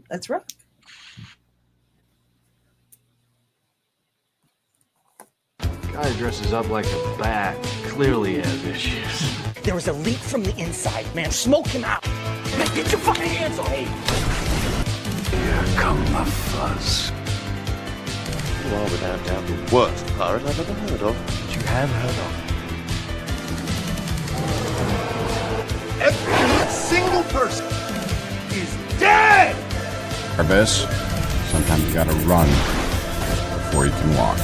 Let's rock. Guy dresses up like a bat. Clearly has issues. There was a leak from the inside, man. Smoke him out. Man, get your fucking hands off me. Here come the fuzz. You are without doubt the worst pirate I've ever heard of. But you have heard of Every single person is dead! This, sometimes you gotta run before you can walk.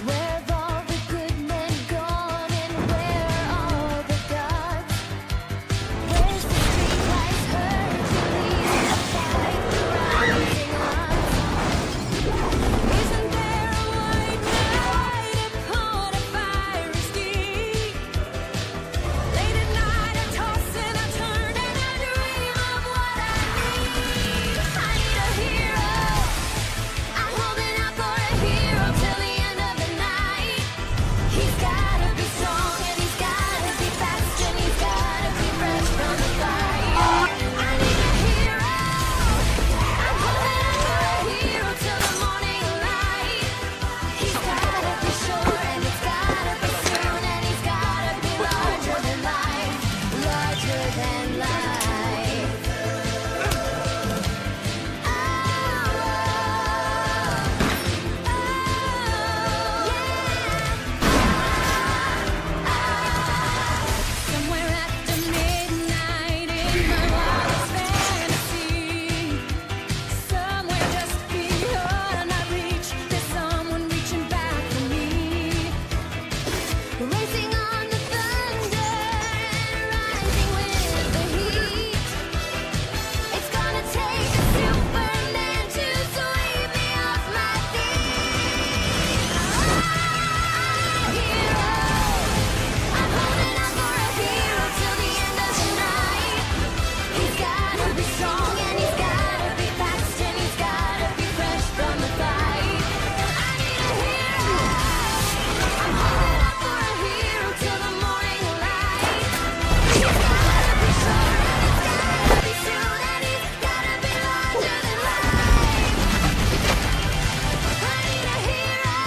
Where've all the good men gone and where are the gods? Where's the streetlights heard to lead the fight the rising odds? Isn't there a white knight upon a fiery steed? Late at night I toss and I turn and I dream of what I need. I need a hero. I'm holding out for a hero till the end of the night. He's gotta be strong and he's gotta be fast and he's gotta be fresh from the fight. I need a hero. I'm holding out for a hero till the morning light. He's gotta be sure and he's gotta be soon and he's gotta be larger than life, larger than life. Somewhere after midnight in my wildest fantasy, somewhere just beyond my reach, there's someone reaching back for me. Racing on the thunder and rising with the heat. It's gonna take a Superman to sweep me off my feet. Hero. I'm holding out for a hero till the end of the night. He's gotta be strong and he's gotta be fast and he's gotta be fresh from the fight. I need a hero. I'm holding out for a hero till the morning light. He's gotta be strong and he's gotta be soon and he's gotta be larger than life. I need a hero.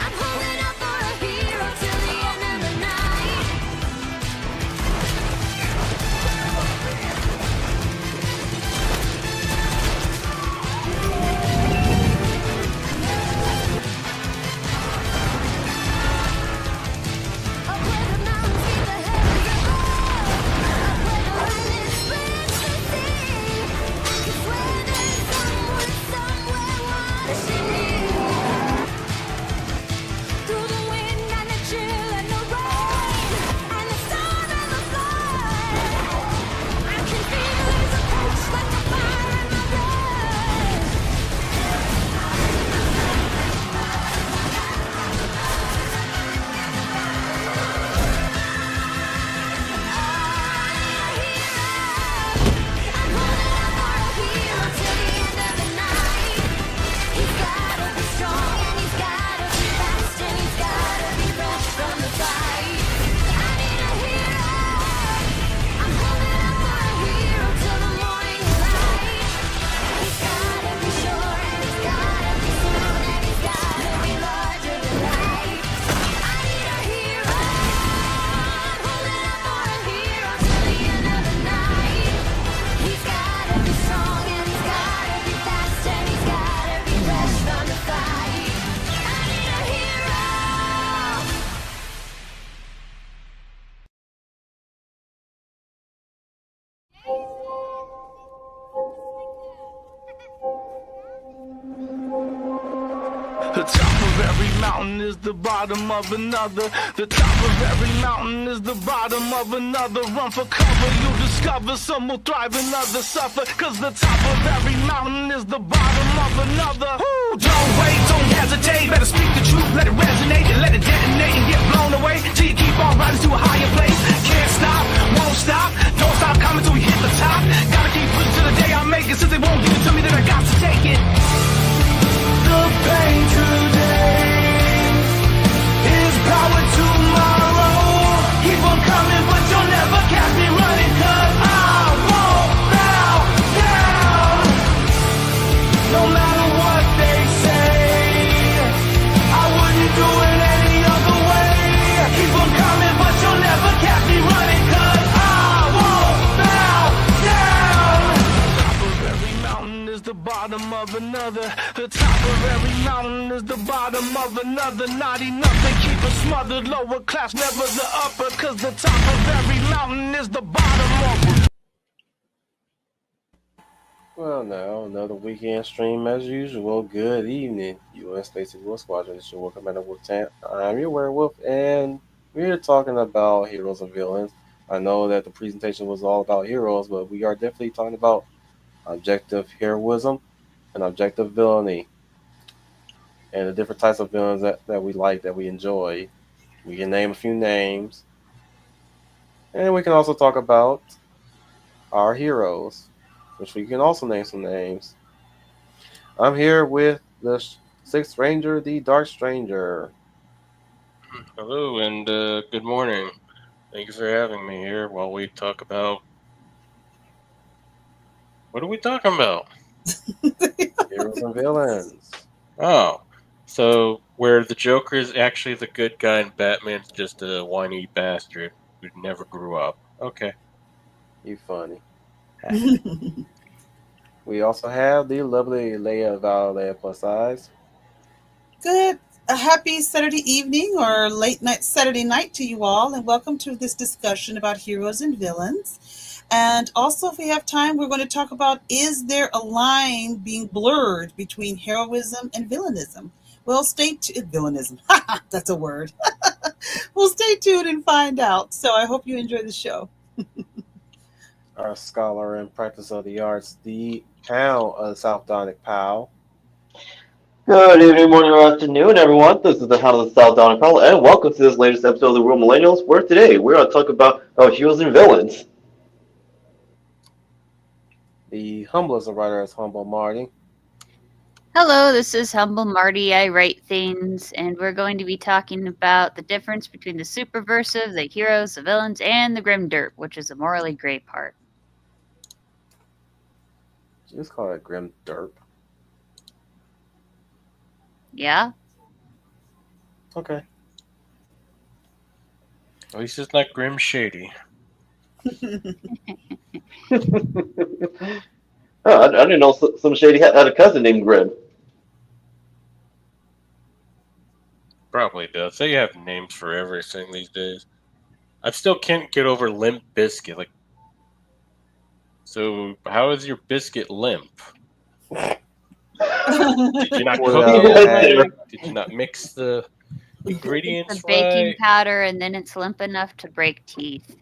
I'm holding out for a hero till the end of the night. Up where the mountains meet the heavens above, up where the lightning splits the sea, I can swear there's someone somewhere watching me. Through the wind and the chill and the rain and the storm and the flood, I can feel his approach like a fire in my blood. I'm holding out for a hero till the end of the night. He's gotta be strong and he's gotta be fast and he's gotta be fresh from the fight. I need a hero. I'm holding out for a hero till the morning light. He's gotta be sure and he's gotta be soon and he's gotta be larger than life. I need a hero. I'm holding out for a hero till the end of the night. He's gotta be strong and he's gotta be fast and he's gotta be fresh from the fight. I need a hero. The top of every mountain is the bottom of another. The top of every mountain is the bottom of another. Run for cover, you discover some will thrive and others suffer. Cause the top of every mountain is the bottom of another. Woo! Don't wait, don't hesitate. Better speak the truth, let it resonate and let it detonate and get blown away. Till you keep on rising to a higher place. Can't stop, won't stop. Don't stop coming till we hit the top. Gotta keep pushing till the day I make it. Since they won't give it to me, then I got to take it. The pain today is power tomorrow. Keep on coming, but you'll never catch me running, 'cause I bottom of another. The top of every mountain is the bottom of another. Not enough, they keep us smothered. Lower class, never the upper. Cause the top of every mountain is the bottom of. Well, now another weekend stream as usual. Good evening, you and Stacy Wolf Squadron. This is your Welcome Commander Wolf Tank. I'm your werewolf, and we're talking about heroes and villains. I know that the presentation was all about heroes, but we are definitely talking about objective heroism and objective villainy, and the different types of villains that we like, that we enjoy. We can name a few names, and we can also talk about our heroes, which we can also name some names. I'm here with the Sixth Ranger, the Dark Stranger. Hello and good morning. Thank you for having me here while we talk about. What are we talking about? Heroes and villains. Oh, so where the Joker is actually the good guy and Batman's just a whiny bastard who never grew up. Okay. You funny. We also have the lovely Leia Valdez plus size. Good. A happy Saturday evening or late night Saturday night to you all, and welcome to this discussion about heroes and villains. And also, if we have time, we're going to talk about, is there a line being blurred between heroism and villainism? Well, stay tuned. Villainism. That's a word. Well, stay tuned and find out. So I hope you enjoy the show. Our scholar and practice of the arts, the Hound of South Donic Powell. Good evening, morning, or afternoon, everyone. This is the Hound of the South Down Call, and welcome to this latest episode of the World Millennials, where today we're going to talk about heroes and villains. The humblest of writers, Humble Marty. Hello, this is Humble Marty. I write things, and we're going to be talking about the difference between the superversive, the heroes, the villains, and the grim dirt, which is the morally gray part. Just call it Grim Derp. Yeah? Okay. At least it's not grim shady. Oh, I didn't know some shady had a cousin named Grim. Probably does. They have names for everything these days. I still can't get over Limp Biscuit. Like, so how is your biscuit limp? Did you not cook it right? Did you not mix the ingredients The baking right? powder, and then it's limp enough to break teeth.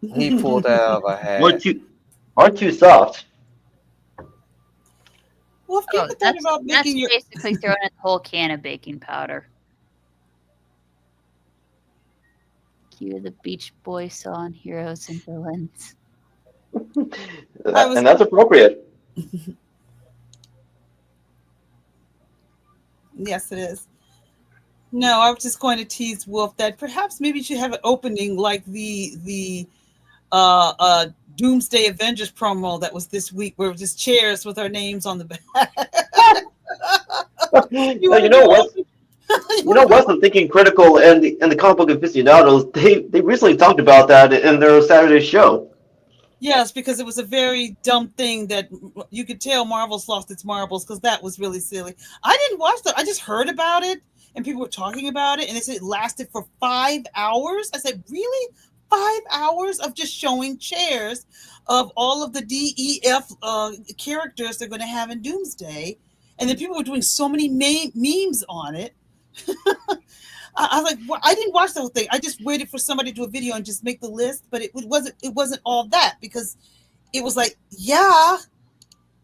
He pulled out of a hat. Aren't too soft. Well, if people thought about That's making your basically throwing in a whole can of baking powder. Cue the Beach Boys song, Heroes and Villains. And that's appropriate. Yes, it is. No, I was just going to tease Wolf that perhaps maybe you should have an opening like the Doomsday Avengers promo that was this week, where it was just chairs with our names on the back. You know what? I'm thinking critical and the comic book aficionados. They recently talked about that in their Saturday show. Yes, because it was a very dumb thing that you could tell Marvel's lost its marbles, because that was really silly. I didn't watch that. I just heard about it and people were talking about it, and they said it lasted for 5 hours. I said, really? 5 hours of just showing chairs of all of the DEF characters they're going to have in Doomsday. And then people were doing so many memes on it. I was like, well, I didn't watch the whole thing. I just waited for somebody to do a video and just make the list, but it wasn't all that, because it was like, yeah.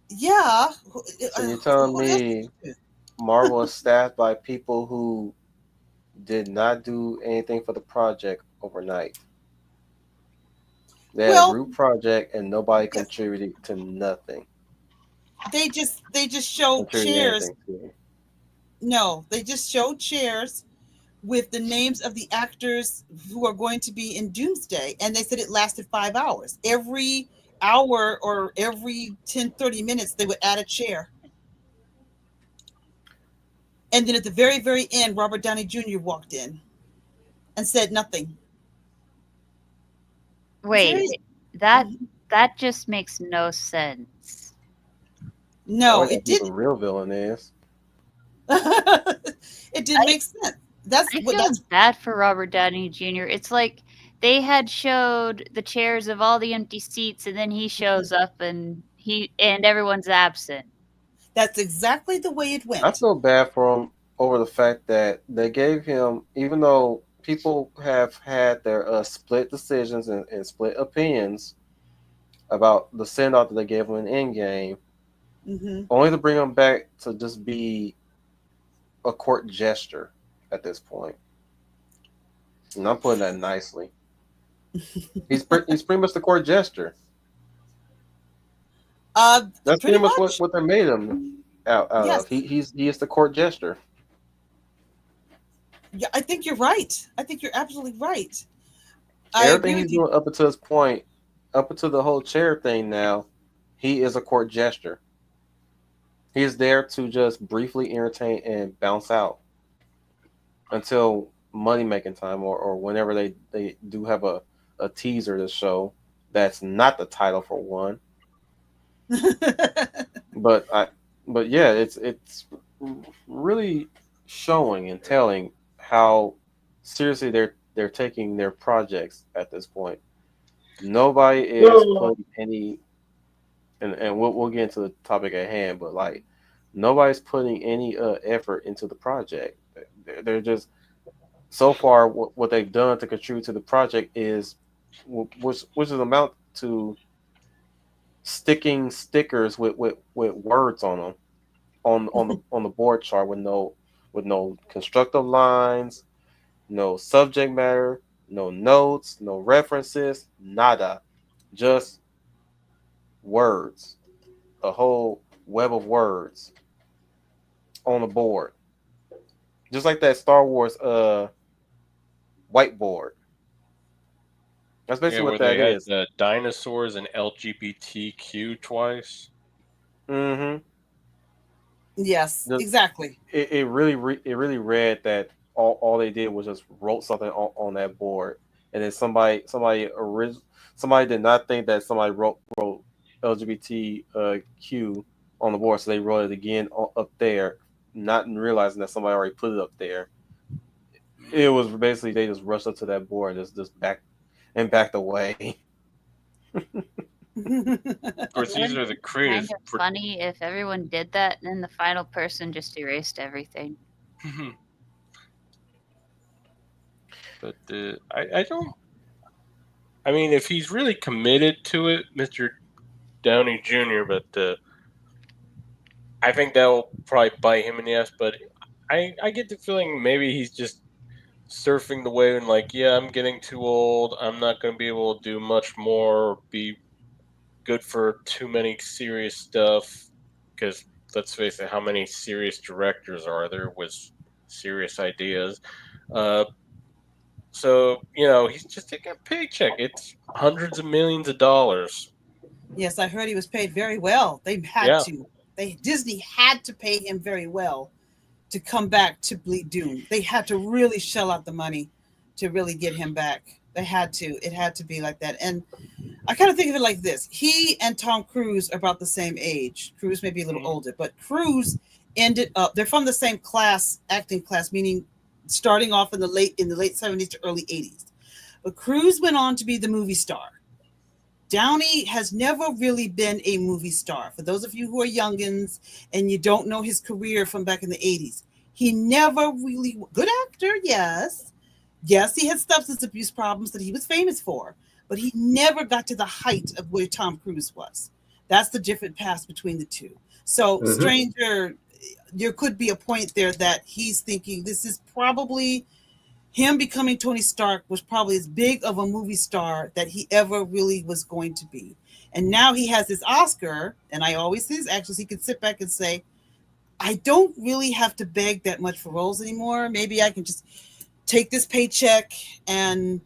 So you're telling me Marvel is staffed by people who did not do anything for the project overnight? They had a group project and nobody contributed to nothing. They just showed chairs. No, they just showed chairs with the names of the actors who are going to be in Doomsday. And they said it lasted 5 hours. Every hour or every 10-30 minutes, they would add a chair. And then at the very, very end, Robert Downey Jr. walked in and said nothing. Wait, that just makes no sense. I No, like it who the didn't. real villain is. It didn't make sense. That's I what feel that's bad for Robert Downey Jr. It's like they had showed the chairs of all the empty seats, and then he shows up, and everyone's absent. that's exactly the way it I went. feel bad for him over the fact that they gave him, even though people have had their split decisions and split opinions about the send off that they gave him in Endgame, Hmm. only to bring him back to just be a court gesture at this point. And I'm putting that nicely. He's pretty much the court gesture. That's Pretty pretty much much. what they made him out of. Yes. He is the court gesture. Yeah, I think you're right. I think you're absolutely right. I agree Everything with he's you. doing up until this point, up until the whole chair thing now, he is a court gesture. He is there to just briefly entertain and bounce out until money making time or whenever they do have a teaser to show that's not the title for one. But I but yeah, it's really showing and telling how seriously they're taking their projects at this point. Nobody is putting any and we'll get into the topic at hand, but like nobody's putting any effort into the project. They're just so far what they've done to contribute to the project is which is amount to sticking stickers with words on them on the board chart with no constructive lines, no subject matter, no notes, no references, nada, just words, a whole web of words on the board, just like that Star Wars whiteboard. That's Yeah, basically what where they that had is. the dinosaurs and LGBTQ twice. Mm-hmm. Yes, exactly. It really read that all they did was just wrote something on that board, and then somebody did not think that somebody wrote LGBTQ on the board, so they wrote it again up there, not realizing that somebody already put it up there. It was basically they just rushed up to that board and just backed away. Of course, these Wouldn't are it the be kind creators. of funny if everyone did that and then the final person just erased everything? But I don't. I mean, if he's really committed to it, Mr. Downey Jr., but I think that will probably bite him in the ass. But I get the feeling maybe he's just surfing the wave and like, yeah, I'm getting too old. I'm not going to be able to do much more or be good for too many serious stuff. Because let's face it, how many serious directors are there with serious ideas? Uh, so, he's just taking a paycheck. It's hundreds of millions of dollars. Yes, I heard he was paid very well. They had Yeah. to. Disney had to pay him very well to come back to Bleed Doom. They had to really shell out the money to really get him back. They had to. It had to be like that. And I kind of think of it like this. He and Tom Cruise are about the same age. Cruise may be a little older, but Cruise ended up they're from the same class, acting class, meaning starting off in the late 70s to early 80s. But Cruise went on to be the movie star. Downey has never really been a movie star. For those of you who are youngins and you don't know his career from back in the 80s, he never really good actor, yes. Yes, he had substance abuse problems that he was famous for, but he never got to the height of where Tom Cruise was. That's the different path between the two. So, Stranger, there could be a point there that he's thinking this is probably him becoming Tony Stark was probably as big of a movie star that he ever really was going to be. And now he has this Oscar, and I always see his actions. He can sit back and say, I don't really have to beg that much for roles anymore. Maybe I can just take this paycheck and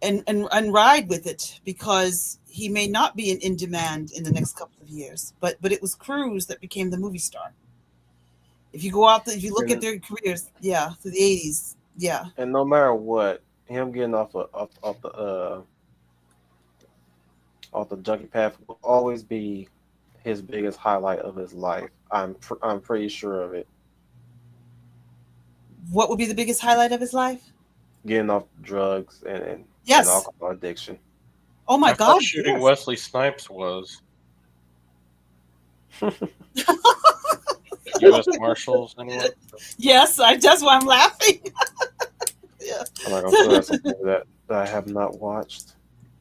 ride with it because he may not be in demand in the next couple of years. But it was Cruise that became the movie star. If you go out, if you look at And their careers, yeah, through the 80s, yeah. and no matter what, him getting off the junkie path will always be his biggest highlight of his life. I'm pretty sure of it. What would be the biggest highlight of his life? Getting off drugs and Yes. alcohol addiction. Oh my I thought God. shooting Yes. Wesley Snipes was. U.S. Marshals, anyone? Yes, that's why I'm laughing. Yeah. I'm not gonna put something that I have not watched.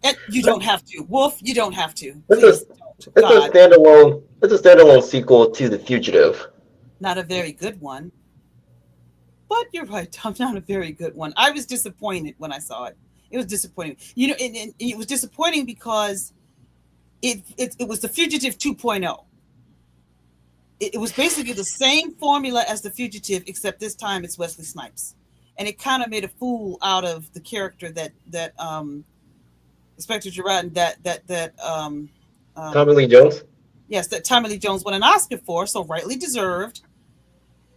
And you don't have to, Wolf. You don't have to. It's Please a don't. it's a God, standalone it's a standalone sequel to The Fugitive. not a very good one. But you're right, Tom. Not a very good one. I was disappointed when I saw it. It was disappointing. You know, and it was disappointing because it was The Fugitive 2.0. It was basically the same formula as The Fugitive, except this time it's Wesley Snipes, and it kind of made a fool out of the character that Inspector Gerard Tommy Lee Jones. yes, that Tommy Lee Jones won an Oscar for, so rightly deserved.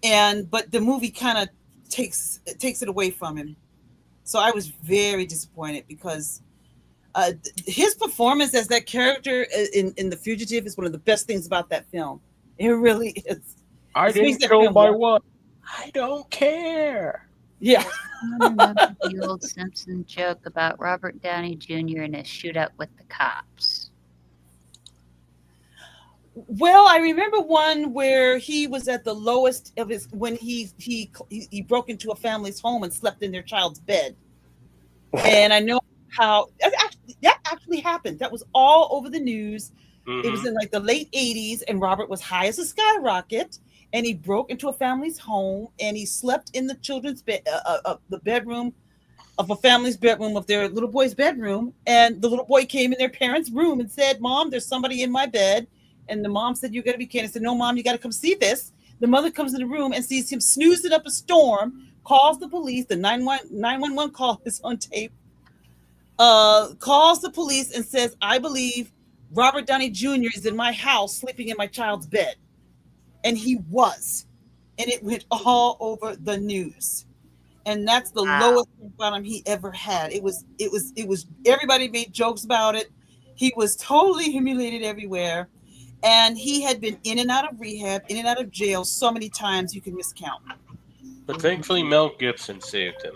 But the movie kind of takes it away from him. So I was very disappointed because his performance as that character in The Fugitive is one of the best things about that film. It really is. I It makes didn't that go film by work. one. I don't care. Yeah. I remember the old Simpson joke about Robert Downey Jr. and his shootout with the cops. Well, I remember one where he was at the lowest of his when he broke into a family's home and slept in their child's bed. And I know how that actually happened. That was all over the news. It was in like the late 80s, and Robert was high as a skyrocket, and he broke into a family's home and he slept in the children's bed, the bedroom of a family's bedroom of their little boy's bedroom. And the little boy came in their parents' room and said, "Mom, there's somebody in my bed." And the mom said, "You got to be kidding." I said, "No, Mom, you got to come see this." The mother comes in the room and sees him snoozing up a storm, calls the police. The 911 call is on tape. Calls the police and says, "I believe Robert Downey Jr. is in my house sleeping in my child's bed." And he was. And it went all over the news. And that's the lowest bottom he ever had. It was everybody made jokes about it. He was totally humiliated everywhere. And he had been in and out of rehab, in and out of jail so many times you can miscount. But thankfully, Mel Gibson saved him.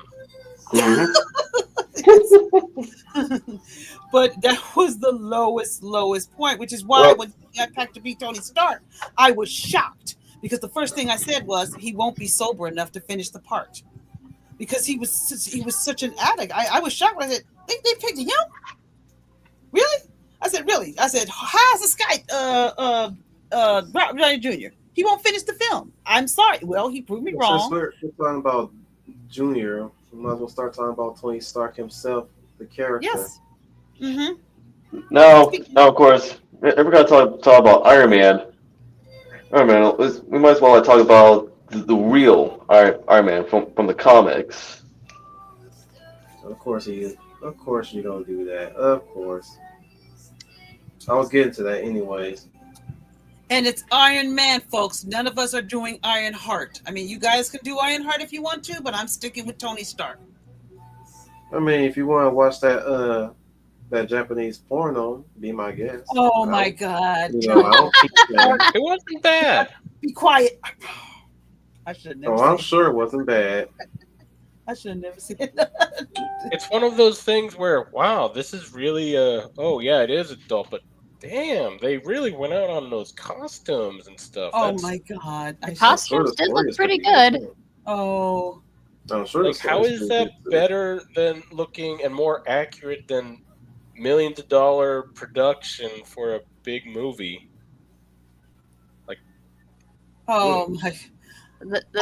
But that was the lowest point, which is why when he got packed to be Tony Stark, I was shocked because the first thing I said was he won't be sober enough to finish the part because he was such an addict. I was shocked when I said they picked him. Really? I said really. I said how's this guy Robert Downey Jr. He won't finish the film. I'm sorry. Well, he proved me wrong. Since we're talking about Junior, we might as well start talking about Tony Stark himself, the character. Yes. Mm-hmm. Now, of course, if we're gonna talk about Iron Man, we might as well talk about the real Iron Man from the comics. Of course you don't do that. Of course. I was getting to that anyways. And it's Iron Man, folks. None of us are doing Iron Heart. I mean, you guys can do Iron Heart if you want to, but I'm sticking with Tony Stark. I mean, if you want to watch that Japanese porno, be my guest. Oh my God! I don't think that. It wasn't bad. Be quiet. I should never. I'm sure it wasn't bad. I should have never seen it. It's one of those things where, wow, this is really oh yeah, it is adult, but damn, they really went out on those costumes and stuff. Oh my God! The costumes did look pretty good. Oh. I'm sure. Like, how is that better than looking and more accurate than millions of dollar production for a big movie? Like, oh my!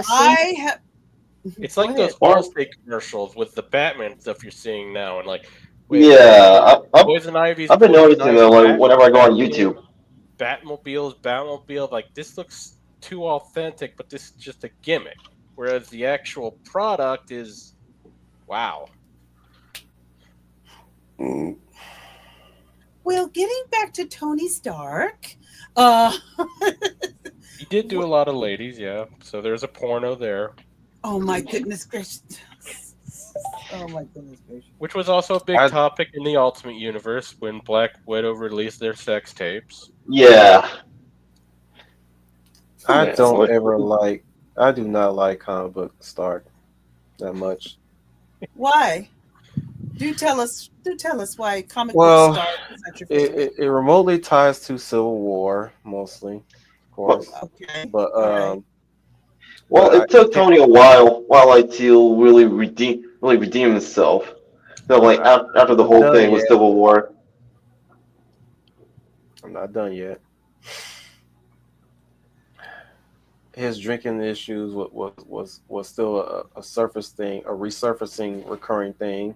I have. It's like those Allstate commercials with the Batman stuff you're seeing now, and like, Poison Ivy's I've been noticing that like whenever I go on YouTube. Batmobile, like this looks too authentic, but this is just a gimmick. Whereas the actual product is, wow. Well, getting back to Tony Stark, He did do a lot of ladies, yeah. So there's a porno there. Oh my goodness gracious! Oh my goodness gracious! Which was also a big topic in the Ultimate Universe when Black Widow released their sex tapes. Yeah. I Yeah. don't ever like. I do not like comic book Stark that much. Why? Do tell us. Do tell us why comic book Well, Star is not your it, favorite. it, it remotely ties to Civil War mostly, of Well, course. Okay. But All right. well, it I took can't. Tony a while like to really redeem himself. So like I, after I'm the not whole done thing with yet. Civil War. I'm not done yet. His drinking issues was still a surface thing, a resurfacing, recurring thing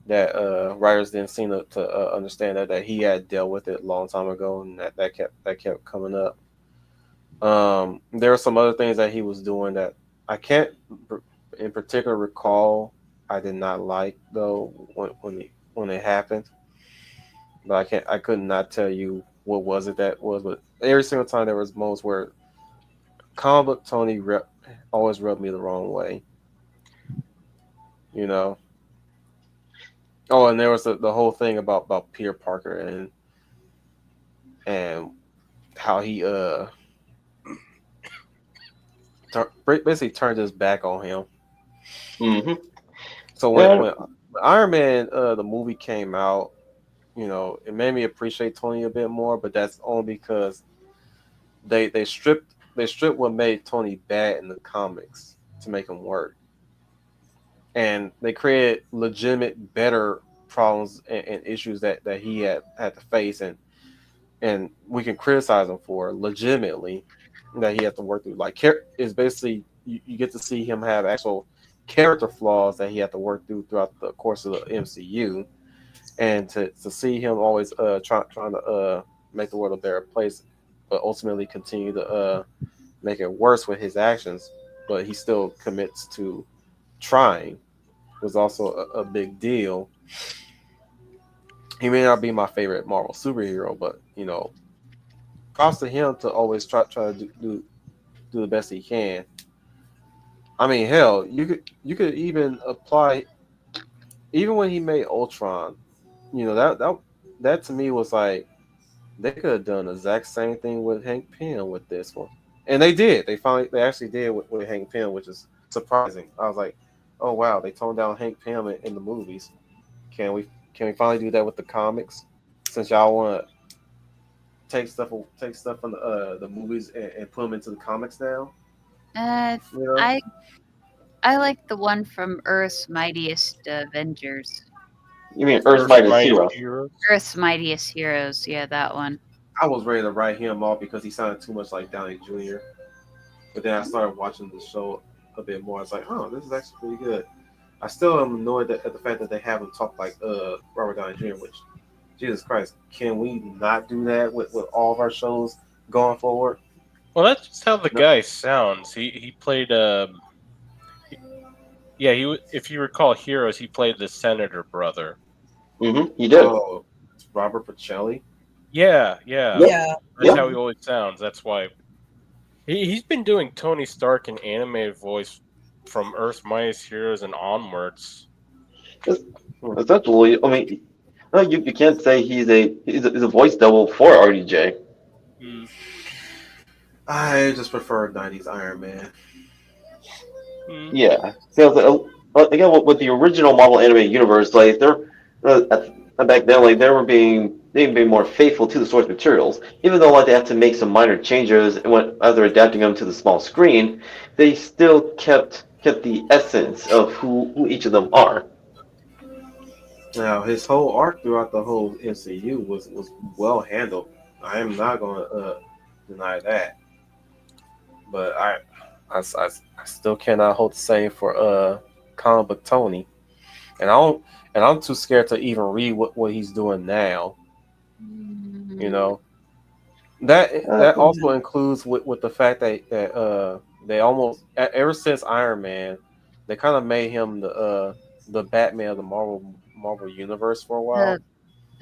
that writers didn't seem to understand that he had dealt with it a long time ago, and that kept coming up. There are some other things that he was doing that I can't in particular recall. I did not like though when it happened, but I could not tell you what was it that was. But every single time there was moments where comic book Tony always rubbed me the wrong way, you know. Oh, and there was the whole thing about Peter Parker and how he basically turned his back on him. Mm-hmm. So And when Iron Man the movie came out, it made me appreciate Tony a bit more. But that's only because they stripped what made Tony bad in the comics to make him work, and they created legitimate better problems and issues that he had to face, and we can criticize him for legitimately that he had to work through. Like, is basically you get to see him have actual character flaws that he had to work through throughout the course of the MCU, and to see him always trying to make the world a better place, but ultimately continue to make it worse with his actions, but he still commits to trying, was also a big deal. He may not be my favorite Marvel superhero, but props to him to always try to do the best he can. I mean, hell, you could even apply even when he made Ultron. That to me was like they could have done the exact same thing with Hank Pym with this one, and they did. They actually did with Hank Pym, which is surprising. I was like, oh wow, they toned down Hank Pym in the movies. Can we finally do that with the comics? Since y'all want to take stuff from the movies and put them into the comics now, Uh, you know. I I like the one from Earth's Mightiest Avengers. you mean Earth's Earth's Mightiest Mightiest Hero? Heroes. Earth's Mightiest Heroes. Yeah, that one. I was ready to write him off because he sounded too much like Downey Jr. But then I started watching the show a bit more. I was like, oh, this is actually pretty good. I still am annoyed at the fact that they have him talk like Robert Downey Jr. Which, Jesus Christ, can we not do that with all of our shows going forward? Well, that's just how the No. guy sounds. He played yeah, if you recall Heroes, he played the senator brother. Mm-hmm. He did. Oh, it's Robert Pacelli. Yeah. Yep. Yeah. That's Yep. how he always sounds. That's why he's been doing Tony Stark in animated voice from Earth's Mightiest Heroes and onwards. Essentially, I mean, no, you can't say he's a voice double for RDJ. Mm. I just prefer '90s Iron Man. Mm. Yeah, because again, with the original Marvel animated universe, like back then, like they were being more faithful to the source materials, even though like they had to make some minor changes as they're adapting them to the small screen, they still kept the essence of who each of them are. Now, his whole arc throughout the whole MCU was well handled. I am not going to deny that, but I still cannot hold the same for comic book Tony, and I'm too scared to even read what he's doing now. You know that also includes with the fact that they almost ever since Iron Man, they kind of made him the Batman of the Marvel universe for a while.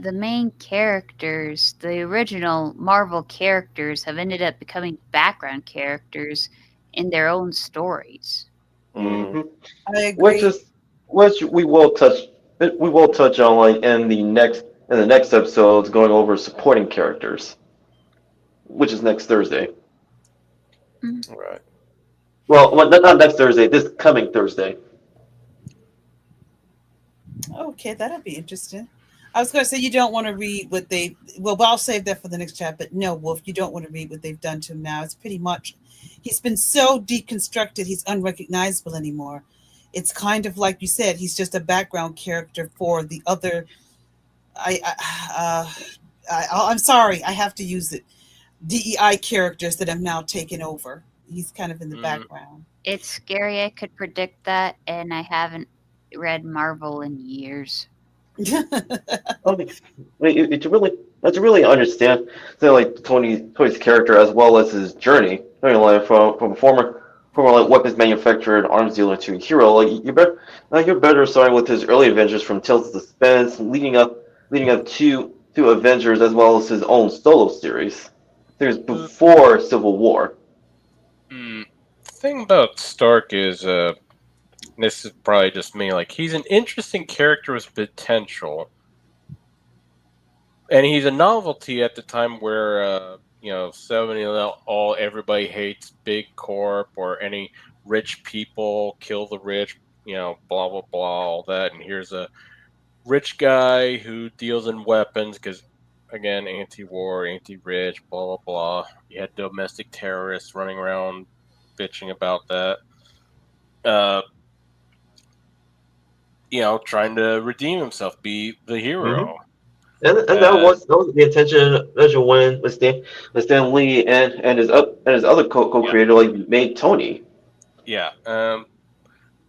The main characters, the original Marvel characters, have ended up becoming background characters in their own stories. Hmm. I Which agree. is which we will touch on like in the next episodes going over supporting characters, which is next Thursday. Right. Well, not next Thursday. This coming Thursday. Okay, that'll be interesting. I was going to say you don't want to read what they. Well, I'll save that for the next chat. But no, Wolf, you don't want to read what they've done to him now. It's pretty much he's been so deconstructed. He's unrecognizable anymore. It's kind of like you said. He's just a background character for the other. I'm sorry. I have to use it. DEI characters that have now taken over. He's kind of in the background. It's scary. I could predict that, and I haven't read Marvel in years. To really understand, like Tony's character as well as his journey, like from former like weapons manufacturer and arms dealer to hero. You're better starting with his early adventures from Tales of Suspense, leading up to Avengers as well as his own solo series. There's before Civil War. The thing about Stark is, this is probably just me, like, he's an interesting character with potential. And he's a novelty at the time where, everybody hates big corp or any rich people, kill the rich, blah, blah, blah, all that. And here's a rich guy who deals in weapons because, again, anti-war, anti-rich, blah, blah, blah. You had domestic terrorists running around bitching about that. Trying to redeem himself, be the hero. And that was the intention when Stan Lee and his other co-creator made Tony. Yeah.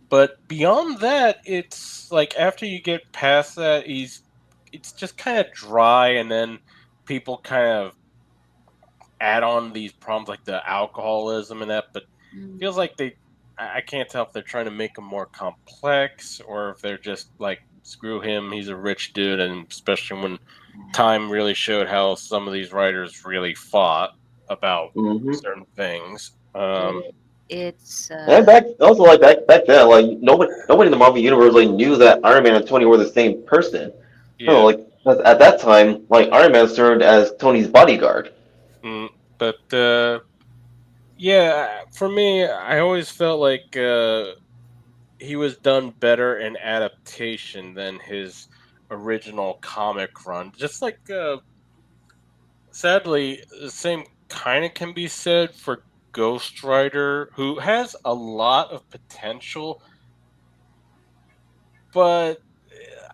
But beyond that, it's like after you get past that, it's just kind of dry, and then people kind of add on these problems like the alcoholism and that. But it feels like I can't tell if they're trying to make him more complex or if they're just like, screw him, he's a rich dude, and especially when time really showed how some of these writers really fought about certain things. It's and back then, like nobody in the Marvel universe knew that Iron Man and Tony were the same person. Yeah. At that time, like Iron Man served as Tony's bodyguard. But for me, I always felt like he was done better in adaptation than his original comic run. Just like, sadly, the same kind of can be said for Ghost Rider, who has a lot of potential, but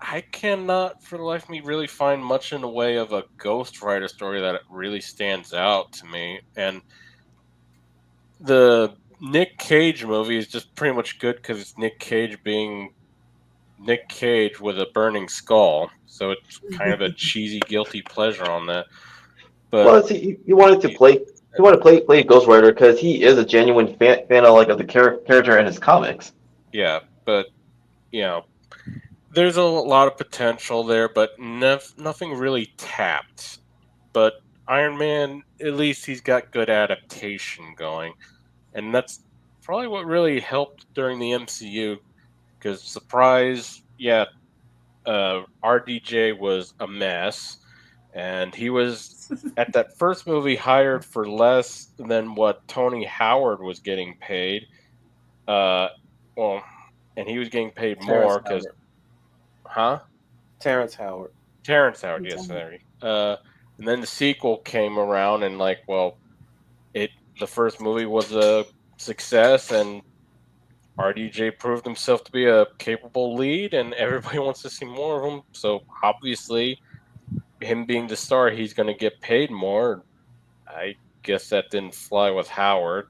I cannot, for the life of me, really find much in the way of a Ghost Rider story that really stands out to me. And the Nick Cage movie is just pretty much good because it's Nick Cage being Nick Cage with a burning skull, so it's kind of a cheesy, guilty pleasure on that. But You wanted to play Ghost Rider because he is a genuine fan of the character in his comics. Yeah, but there's a lot of potential there, but nothing really tapped. But Iron Man, at least he's got good adaptation going, and that's probably what really helped during the MCU. Because surprise, RDJ was a mess, and he was at that first movie hired for less than what Tony Howard was getting paid. And he was getting paid more because, Terrence Howard. Terrence Howard, yes, sorry. And then the sequel came around, and the first movie was a success, and RDJ proved himself to be a capable lead, and everybody wants to see more of him. So obviously, him being the star, he's going to get paid more. I guess that didn't fly with Howard,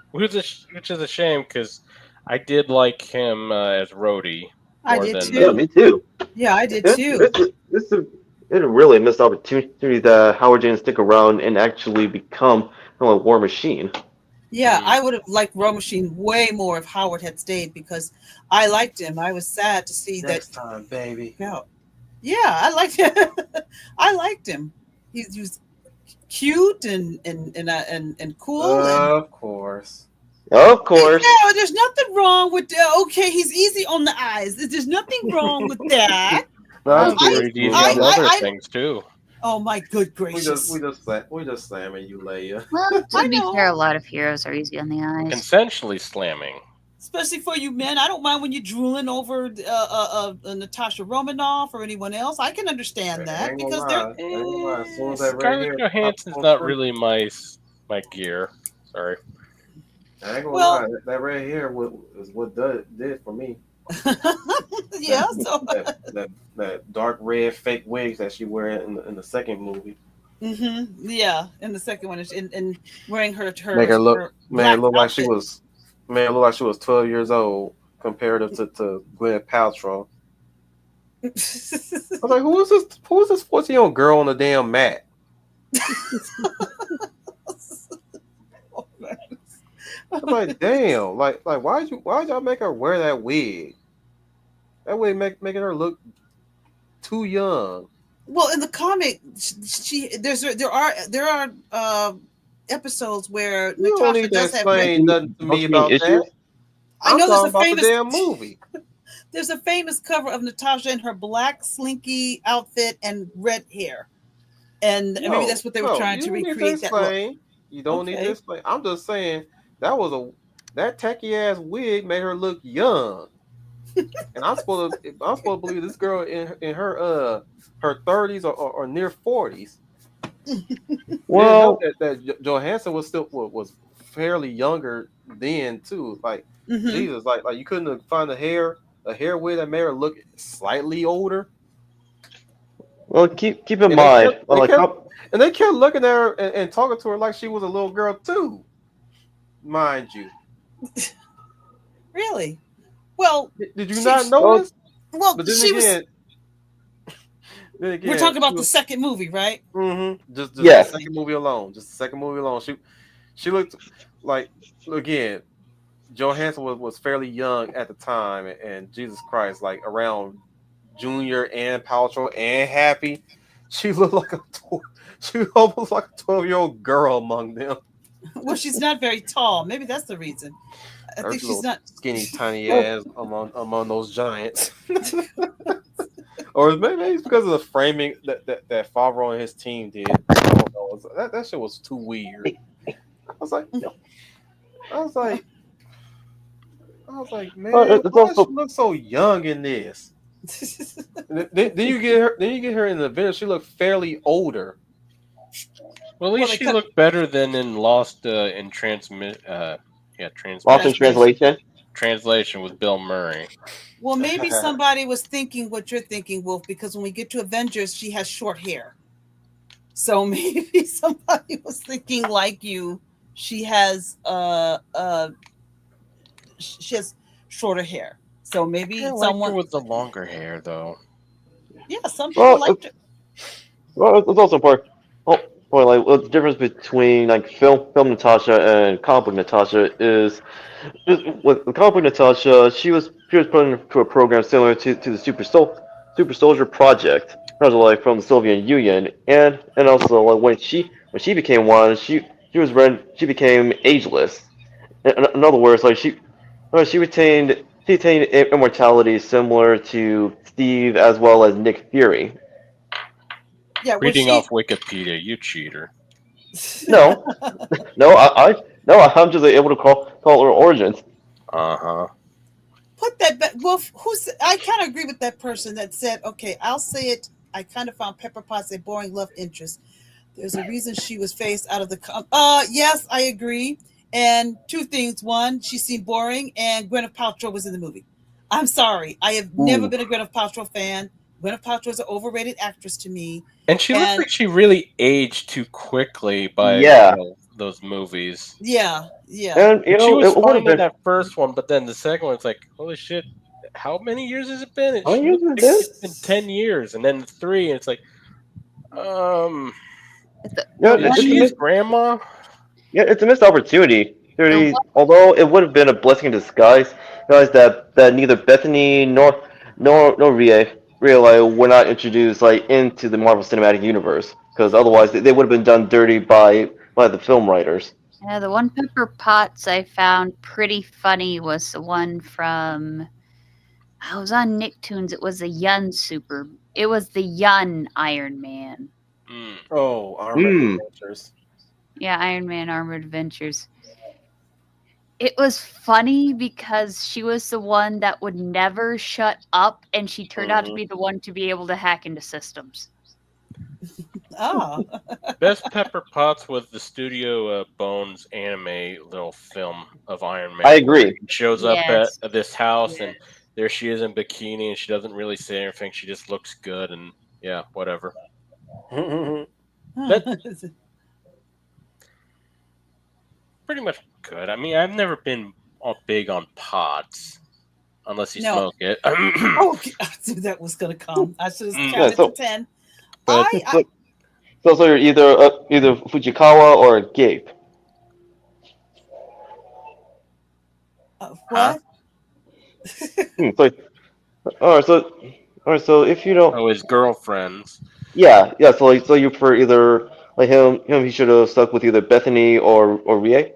which is a shame because I did like him as Rhodey. I did too. Yeah, me too. Yeah, I did too. It's a really missed opportunity that Howard didn't stick around and actually become a War Machine. Yeah, I would have liked War Machine way more if Howard had stayed because I liked him. I was sad to see Next time, baby. Yeah, I liked him. I liked him. He was cute and cool. Of course. Of course. Yeah, there's nothing wrong with that. Okay, he's easy on the eyes. There's nothing wrong with that. Other things too. Oh my good We just gracious! we just slamming you, Leia. Well, I to be fair, know, a lot of heroes are easy on the eyes. Consensually slamming. especially for you men. I don't mind when you're drooling over Natasha Romanoff or anyone else. I can understand I that ain't gonna because they're lie. I ain't gonna lie. As soon as that red Scarlett hair popped Johansson's on not screen, really my gear. Sorry. I ain't gonna lie. well, That red hair was what did for me. yeah. That So, that dark red fake wigs that she wear in the second movie. yeah. And the second one is in wearing Make her look her made her black look like she outfit. was made her look like she was 12 years old comparative to Gwyneth Paltrow. I was like, who is this? Who is this 14-year-old girl on the damn mat? I'm like, damn, like why'd y'all make her wear that wig? That wig making her look too young. Well, in the comic, there are episodes where You don't Natasha need to does have red. explain nothing to Don't me you mean about issues? that. I I'm know talking about the damn movie. there's a famous cover of Natasha in her black slinky outfit and red hair, and maybe No, that's what they were no, trying you to don't need to recreate that look. explain. You don't need to Okay. explain. I'm just saying that was that tacky ass wig made her look young. And I'm supposed to believe this girl in her 30s or near 40s. Didn't help Well, that Johansson was still was fairly younger then too. Like Hmm. Jesus, like you couldn't have find a hair wig that made her look slightly older. keep in And they mind, kept well, they like kept and they kept looking at her and talking to her like she was a little girl too, mind you. Really? Well, Did you she. not well, notice? Well, But she was. then We're again, talking she about the was second movie, right? just the yes. Okay. second movie alone, just the second movie alone. She looked like again. Johansson was fairly young at the time, and Jesus Christ, like around Junior and Paltrow and Happy, she looked like she was almost like a 12-year-old girl among them. Well, she's not very tall. Maybe that's the reason. I Her think she's little not. skinny tiny Well, ass among those giants. Or maybe it's because of the framing that Favreau and his team did. I don't know. That shit was too weird. I was like, I was like, I was like, man, it's why does she also look so young in this? Then you get her. Then you get her in the video. She looked fairly older. Well, at Well, least they she cut looked better than in Lost in lost in transmission translation. translation. translation with Bill Murray. Well, maybe somebody was thinking what you're thinking, Wolf, because when we get to Avengers, she has short hair. So maybe somebody was thinking like you. She has she has shorter hair. So I maybe liked her someone, with the longer hair, though. yeah, some people Well, liked it. it's also important. Oh, boy, like well, the difference between like film Natasha and comic book Natasha is with comic book Natasha, she was put into a program similar to the Super Soldier Project, like from the Soviet Union, and also like when she became one, she became ageless. In other words, like she retained immortality similar to Steve as well as Nick Fury. Yeah, well, Reading she off Wikipedia, you cheater. No, no, no, I'm just able to call her origins. Uh huh. put that back. Wolf, who's I kind of agree with that person that said, okay, I'll say it. I kind of found Pepper Potts a boring love interest. There's a reason she was phased out of the. Yes, I agree. And two things: one, she seemed boring, and Gwyneth Paltrow was in the movie. I'm sorry, I have never Ooh, been a Gwyneth Paltrow fan. Gwyneth Paltrow is an overrated actress to me, And she looks and like she really aged too quickly by yeah, those movies. yeah, yeah. and Like she was it would have fine in been. that first one, but then the second one's like, holy shit, how many years has it been? How many She years looks is like this? it's been 10 years, and then three, and it's like, um, Yeah, The is it's one a she his missed. grandma? Yeah, it's a missed opportunity. the Really, one although it would have been a blessing in disguise, realize that neither Bethany nor Ria were not introduced like into the Marvel Cinematic Universe, because otherwise they would have been done dirty by the film writers. yeah, the one Pepper Potts I found pretty funny was the one from I was on Nicktoons. It was the Yun Super. It was the Yun Iron Man. Mm. Oh, Armored Adventures. Yeah, Iron Man Armored Adventures. It was funny because she was the one that would never shut up, and she turned out to be the one to be able to hack into systems. Oh. Best Pepper Potts was the Studio Bones anime little film of Iron Man. I where agree. he shows up Yes. at this house, and Yes. there she is in bikini, and she doesn't really say anything. She just looks good, and yeah, whatever. That's pretty much good. I mean, I've never been all big on pots unless you No. smoke it. Oh, okay. I knew that was going to come. I should have Yeah, counted to so 10. But so you're either Fujikawa or Gabe. What? So all right, so if you don't, his girlfriends. yeah, so you prefer either like him he should have stuck with either Bethany or Rie.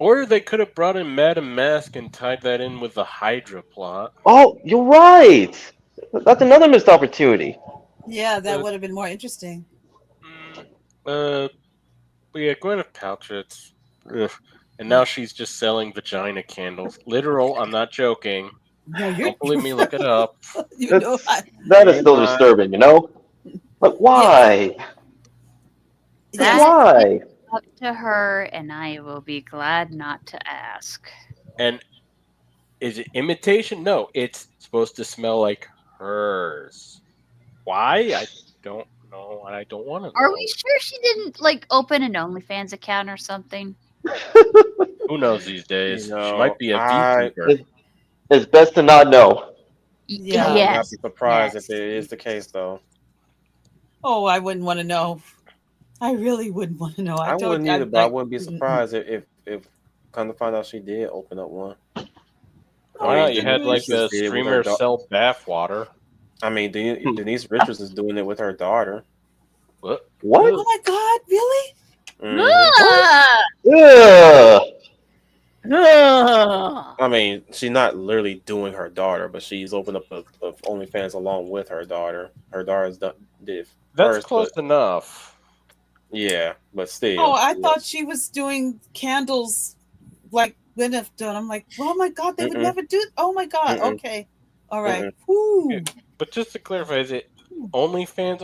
Or they could have brought in Madame Mask and tied that in with the Hydra plot. Oh, you're right. That's another missed opportunity. Yeah, that would have been more interesting. But yeah, Gwyneth Paltrow's. Ugh. And now she's just selling vagina candles. Literal, I'm not joking. No, you're. Don't believe me, look it up. You know, That is still disturbing, you know. Like why? That Why? is up to her, and I will be glad not to ask. And is it imitation? No, it's supposed to smell like hers. Why? I don't know, and I don't want to know. Are we sure she didn't like open an OnlyFans account or something? Who knows these days? You know, She might be a I- VTuber. It's best to not know. Yeah. I would not Yes. be surprised yes. if it is the case, though. Oh, I wouldn't want to know. I really wouldn't want to know. I wouldn't either, but I wouldn't be surprised if come to find out she did open up one. Why not? You had like Denise a did with her streamer da- sell bathwater. I mean, Denise Richards is doing it with her daughter. What? What? Oh my God! Really? Ah! Ugh. Ah! I mean, she's not literally doing her daughter, but she's opened up a OnlyFans along with her daughter. Her daughter's did it That's first, close but enough. yeah, but still. Oh, I thought she was doing candles like Gwyneth done. I'm like, oh my God, they would Mm-mm. never do. Oh my God. Mm-mm. Okay. All right. Mm-mm. Whew. But just to clarify, is it OnlyFans,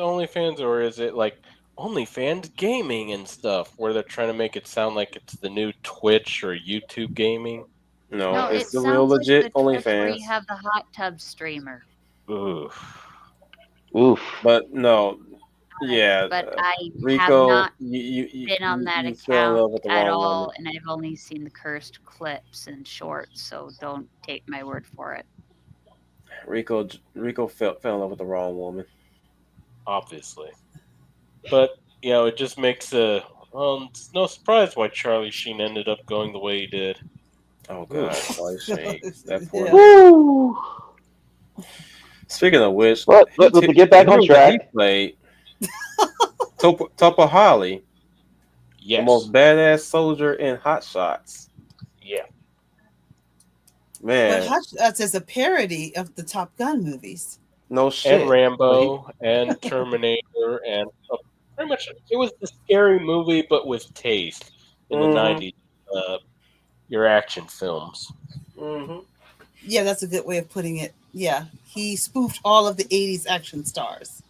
or is it like OnlyFans gaming and stuff, where they're trying to make it sound like it's the new Twitch or YouTube gaming? No, No, it it's the real sounds like legit the Twitch where OnlyFans. you have the hot tub streamer. Ooh. Oof. But no, yeah, But I have Rico, not you been on that you fell in love account with the at wrong all, woman. and I've only seen the cursed clips and shorts, so don't take my word for it. Rico fell in love with the wrong woman. Obviously. But, it just makes it's no surprise why Charlie Sheen ended up going the way he did. Oh God, Charlie Sheen, that poor. Yeah. Woo. Speaking of which, But to get back on he track, played Topa Holly, Yes. the most badass soldier in Hot Shots. Yeah. Man, But Hot Shots is a parody of the Top Gun movies. no shit. And Rambo and Terminator and pretty much it was a scary movie but with taste in the Mhm. 90s. Your action films. Mm-hmm. Yeah, that's a good way of putting it. Yeah, he spoofed all of the '80s action stars.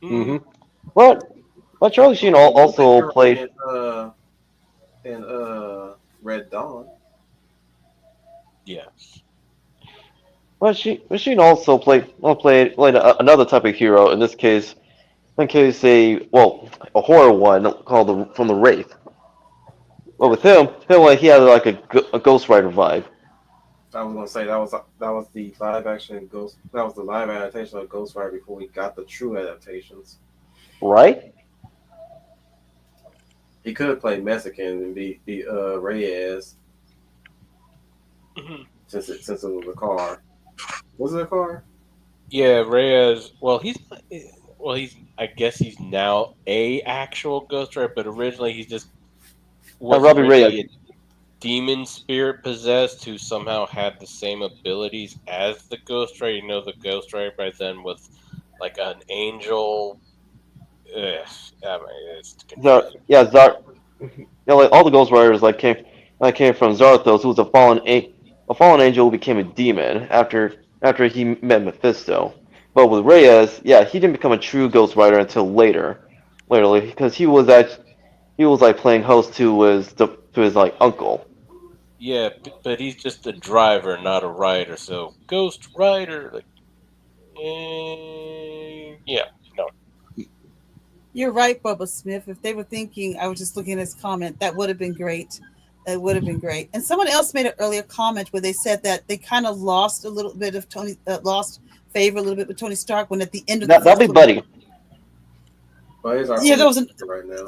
mm-hmm. But Charlie Sheen also played. in Red Dawn. Yeah. But Sheen also played another type of hero. In this case, a horror one called From the Wraith. But with him he had like a Ghost Rider vibe. I was gonna say that was the live action Ghost. That was the live adaptation of Ghost Rider before we got the true adaptations. Right? He could play Mexican and be Reyes, since it was a car. Was it a car? Yeah, Reyes. He's I guess he's now a actual Ghost Rider, but originally he just was Robbie originally Reyes. a demon spirit possessed who somehow had the same abilities as the Ghost Rider. The Ghost Rider by then with like an angel. I mean, it's Zar, confusing. yeah, Zar. Like all the Ghost Riders came from Zarthos, who was a fallen angel who became a demon after he met Mephisto. But with Reyes, yeah, he didn't become a true Ghost Rider until later, like, because he was like playing host to his like uncle. Yeah, but he's just a driver, not a rider. So Ghost Rider, like, yeah, no. You're right, Bubba Smith. If they were thinking, I was just looking at his comment, that would have been great. That would have been great. And someone else made an earlier comment where they said that they kind of lost a little bit of lost favor a little bit with Tony Stark when at the end of the That'll be first one. Buddy. But he's our Yeah, only there was right now.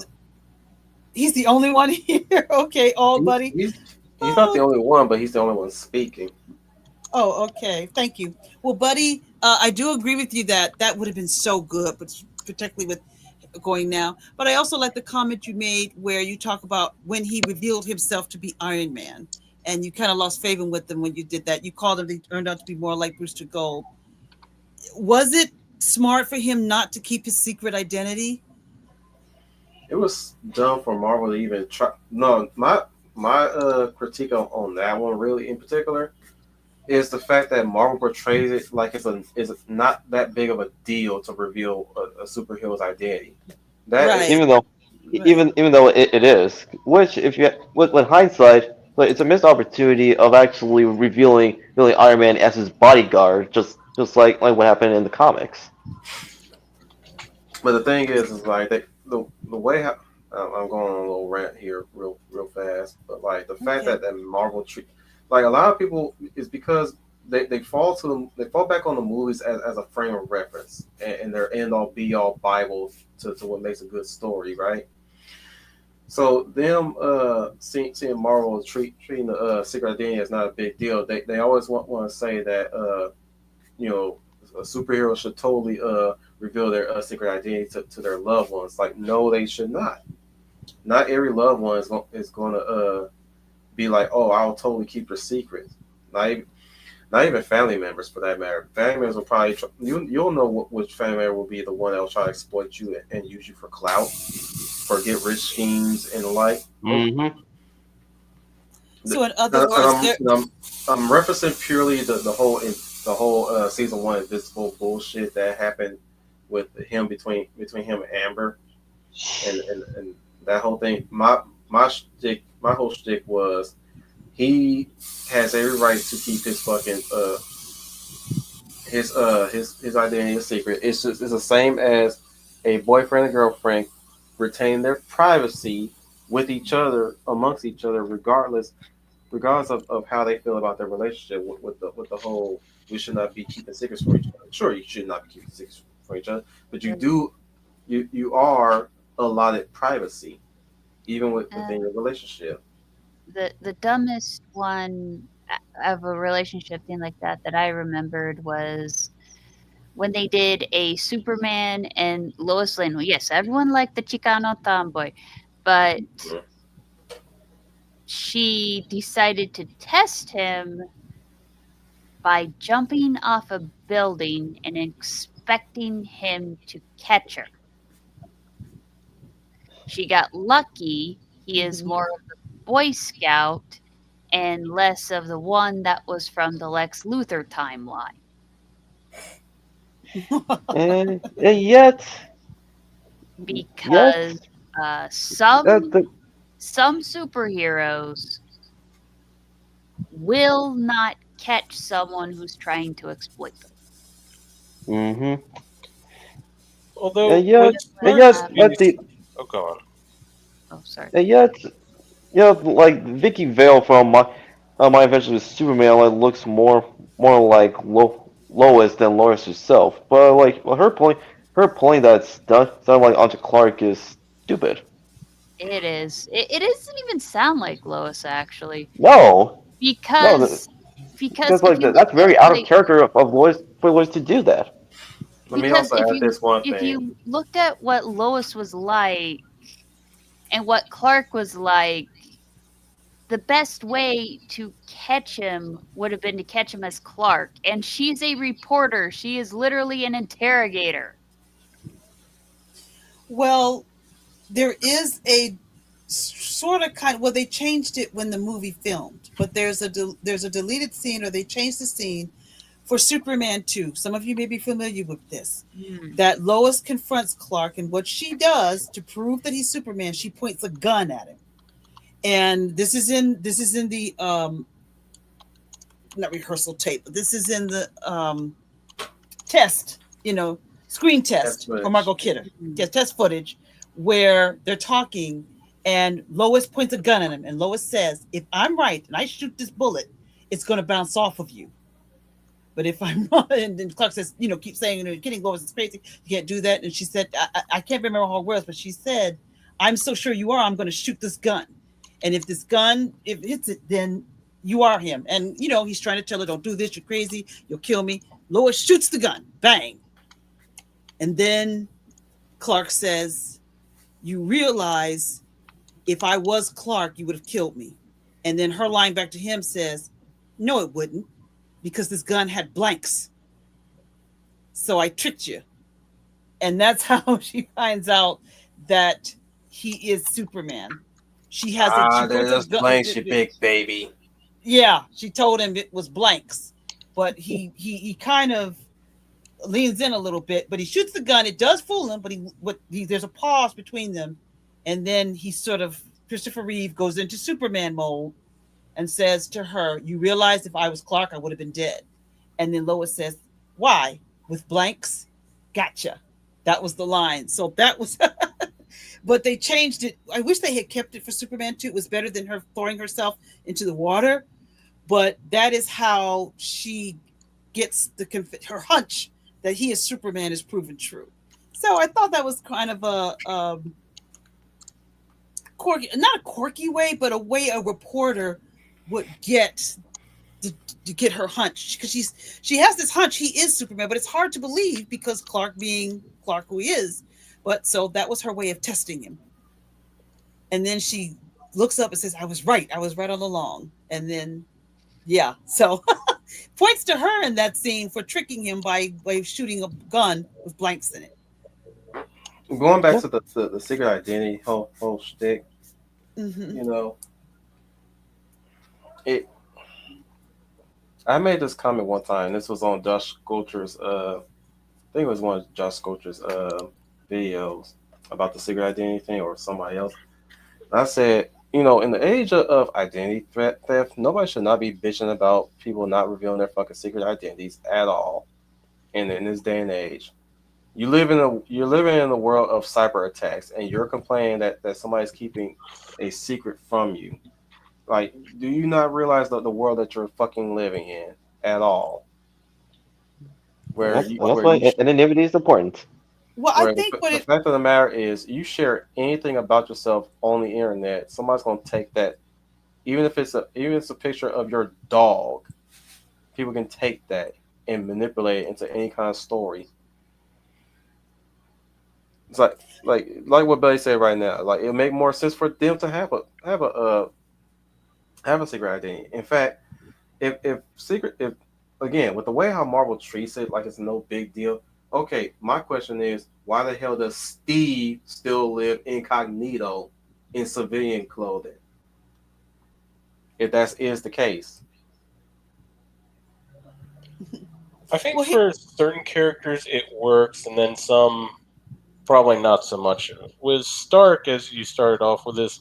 he's the only one here. Okay, all He's, buddy. he's he's not the Oh, only one, but he's the only one speaking. oh, okay. Thank you. Well, buddy, I do agree with you that that would have been so good, but particularly with going now. But I also like the comment you made where you talk about when he revealed himself to be Iron Man, and you kind of lost favor with them when you did that. You called him; they turned out to be more like Brewster Gold. Was it smart for him not to keep his secret identity? It was dumb for Marvel to even try. No, my critique on that one really in particular is the fact that Marvel portrays it like it's not that big of a deal to reveal a superhero's identity. That is Right, Even though right. even though it is, which if you with hindsight, like it's a missed opportunity of actually revealing really Iron Man as his bodyguard, just like what happened in the comics. But the thing is like the way how, I'm going on a little rant here, real fast. But like the fact Okay. that Marvel treat like a lot of people is because they fall back on the movies as a frame of reference and their end all be all Bible to what makes a good story, right? So them seeing Marvel treating the secret identity as not a big deal. They always want to say that you know a superhero should totally reveal their secret identity to their loved ones. Like no, they should not. Not every loved one is going to be like, oh, I'll totally keep your secret. Not even, not even family members for that matter. Family members will probably you'll know which family member will be the one that will try to exploit you and use you for clout, for get rich schemes and the like. Mm-hmm. So, in other words, there. I'm referencing purely the whole season one Invisible bullshit that happened with him between him and Amber and that whole thing. My whole shtick was he has every right to keep his fucking his identity a secret. It's the same as a boyfriend and girlfriend retain their privacy with each other amongst each other regardless of how they feel about their relationship with the whole we should not be keeping secrets from each other. Sure, you should not be keeping secrets from each other, but you are allotted privacy even within your relationship. The dumbest one of a relationship thing like that I remembered was when they did a Superman and Lois Lane. Well, yes, everyone liked the Chicano tomboy, but she decided to test him by jumping off a building and expecting him to catch her. She got lucky. He is Mhm. more of the Boy Scout and less of the one that was from the Lex Luthor timeline. And yet Because that the some superheroes will not catch someone who's trying to exploit them. mm-hmm. Although And with yet and Clark yet in at the oh, go on. Oh, sorry. and yet yeah, like Vicky Vale from My Adventures with Superman like looks more like Lois than Lois herself. But like well, her point that's done like onto Clark is stupid. It is. It doesn't even sound like Lois actually, No, no, because because if like you look that's at very out of character of Lois for Lois to do that. Let me also add this one if thing. you looked at what Lois was like and what Clark was like, the best way to catch him would have been to catch him as Clark. And she's a reporter. She is literally an interrogator. Well, there is a sort of kind. Well, they changed it when the movie filmed, but there's a deleted scene, or they changed the scene for Superman 2. Some of you may be familiar with this. Hmm. That Lois confronts Clark, and what she does to prove that he's Superman, she points a gun at him. And this is in the not rehearsal tape, but this is in the test, screen That's test for footage. Margot Kidder. Yeah, test footage where they're talking, and Lois points a gun at him, and Lois says, "If I'm right and I shoot this bullet, it's going to bounce off of you. But if I'm wrong," and then Clark says, keep saying, kidding Lois is crazy. You can't do that. And she said, I can't remember how it was, but she said, "I'm so sure you are. I'm going to shoot this gun. And if this gun, if it hits it, then you are him." And, he's trying to tell her, "Don't do this. You're crazy. You'll kill me." Lois shoots the gun. Bang. And then Clark says, "You realize if I was Clark, you would have killed me." And then her line back to him says, "No, it wouldn't, because this gun had blanks. So I tricked you." And that's how she finds out that he is Superman. She points a There's gun. blanks, you big baby. Yeah, she told him it was blanks, but he kind of leans in a little bit, but he shoots the gun. It does fool him, but there's a pause between them, and then he sort of Christopher Reeve goes into Superman mode and says to her, "You realize if I was Clark, I would have been dead." And then Lois says, "Why? With blanks? Gotcha." That was the line. So that was, but they changed it. I wish they had kept it for Superman 2. It was better than her throwing herself into the water. But that is how she gets her hunch that he is Superman is proven true. So I thought that was kind of a quirky, not a quirky way, but a way a reporter would to, to get her hunch, because she has this hunch he is Superman, but it's hard to believe because Clark being Clark who he is. But so that was her way of testing him. And then she looks up and says, I was right all along." And then yeah, so points to her in that scene for tricking him by shooting a gun with blanks in it. Going back to the secret identity whole shtick, Mm-hmm. you know, it. I made this comment one time. This was on Josh Sculpture's. I think it was one of Josh Sculpture's videos about the secret identity thing, or somebody else. And I said, in the age of identity theft, nobody should not be bitching about people not revealing their fucking secret identities at all. And in this day and age, you're living in a world of cyber attacks, and you're complaining that somebody's keeping a secret from you. Like, do you not realize the world that you're fucking living in at all? Where That's you and that's where why you anonymity is important. Well, I where think what the it fact of the matter is, you share anything about yourself on the internet, somebody's gonna take that, even if it's a picture of your dog, people can take that and manipulate it into any kind of story. It's like what Billy said right now. Like, it make more sense for them to have a secret identity. In fact, if again, with the way how Marvel treats it, like it's no big deal. Okay, my question is, why the hell does Steve still live incognito in civilian clothing? If that is the case, I think well he, for certain characters it works, and then some probably not so much. With Stark, as you started off with this,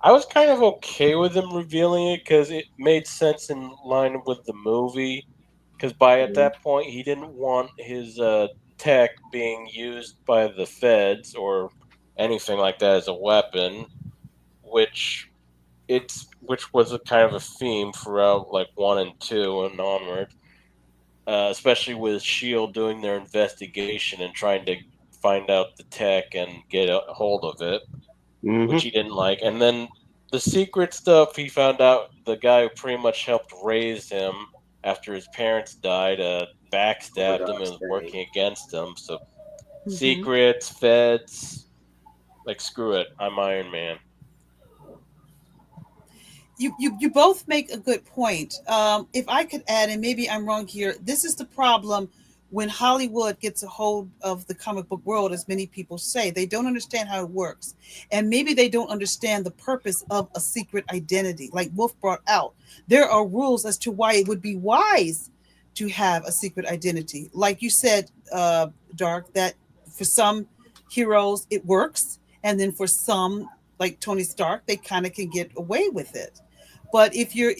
I was kind of okay with him revealing it because it made sense in line with the movie. Because by at that point, he didn't want his tech being used by the feds or anything like that as a weapon, which which was a kind of a theme throughout like 1 and 2 and onward. Especially with Shield doing their investigation and trying to find out the tech and get a hold of it, which he Hmm. didn't like. And then the secret stuff, he found out the guy who pretty much helped raise him after his parents died backstabbed him and was Dang. working against him. So mm-hmm. secrets, feds, like screw it, I'm Iron Man. You both make a good point. If I could add, and maybe I'm wrong here, this is the problem when Hollywood gets a hold of the comic book world, as many people say, they don't understand how it works. And maybe they don't understand the purpose of a secret identity. Like Wolf brought out, there are rules as to why it would be wise to have a secret identity. Like you said, Dark, that for some heroes it works. And then for some, like Tony Stark, they kind of can get away with it. But if you're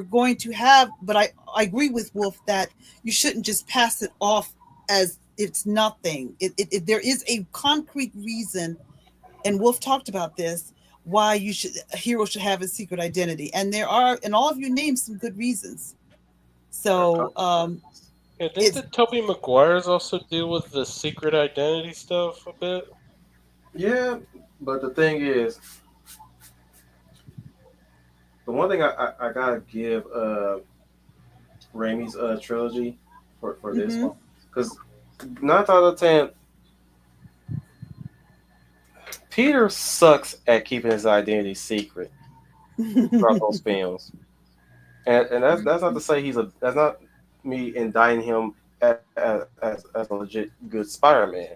going to have, but I agree with Wolf that you shouldn't just pass it off as it's nothing. There is a concrete reason, and Wolf talked about this, why a hero should have a secret identity, and there are, and all of you named some good reasons. So Yeah, didn't it's the Toby Maguires also deal with the secret identity stuff a bit? Yeah, but the thing is, the one thing I gotta give Raimi's trilogy for this mm-hmm. one, because 9 out of 10, Peter sucks at keeping his identity secret throughout those films, and that's not to say that's not me indicting him as a legit good Spider-Man.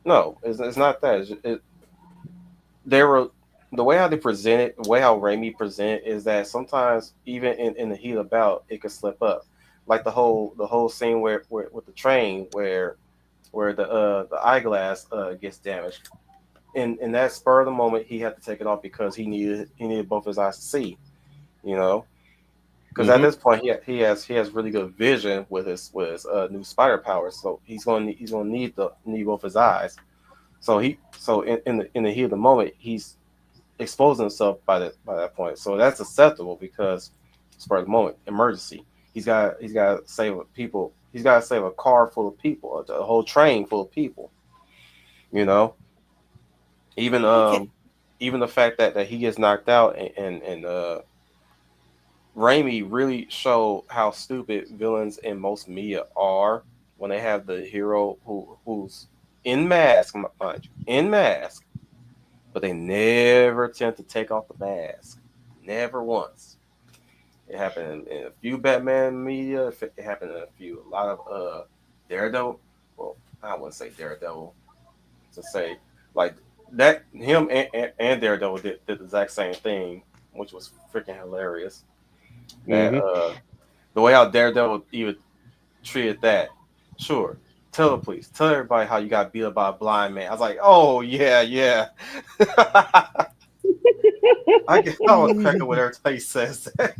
No, it's not that. They were the way how they present it, the way how Raimi present it, is that sometimes even in the heat of battle, it could slip up. Like the whole scene where with the train where the eyeglass gets damaged. In that spur of the moment, he had to take it off because he needed both his eyes to see. You know, because at Mm-hmm. this point he has really good vision with his new spider powers. So he's gonna need both his eyes. So in the heat of the moment, he's exposing himself by that point. So that's acceptable because it's for the moment emergency. He's got to save people. He's got to save a car full of people, a whole train full of people. You know, even Okay. even the fact that he gets knocked out and Raimi really showed how stupid villains in most media are when they have the hero who's in mask, mind you, in mask, but they never attempt to take off the mask. Never once. It happened in a few Batman media. It happened in a lot of Daredevil. Well, I wouldn't say Daredevil to say like that. Him and Daredevil did the exact same thing, which was freaking hilarious. That Mm-hmm. the way how Daredevil even treated that. Sure, tell the police, tell everybody how you got beat up by a blind man. I was like, oh yeah, yeah. I was cracking whatever he says. But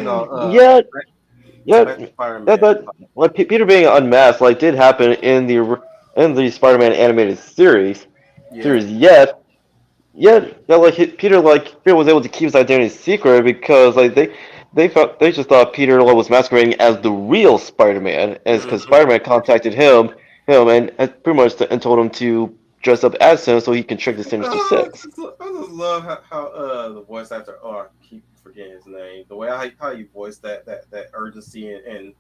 no, Yeah, so yeah, back to Spider yeah. Man. But like Peter being unmasked, like did happen in the Spider-Man animated Yeah. series. Yet, yeah, like Peter was able to keep his identity secret because like they just thought Peter like, was masquerading as the real Spider-Man, and because Hmm. Spider-Man contacted him and pretty much and told him to dress up as him so he can trick the Sinister Six. I just love how the voice actor. Oh, I keep forgetting his name. The way how you voice that urgency and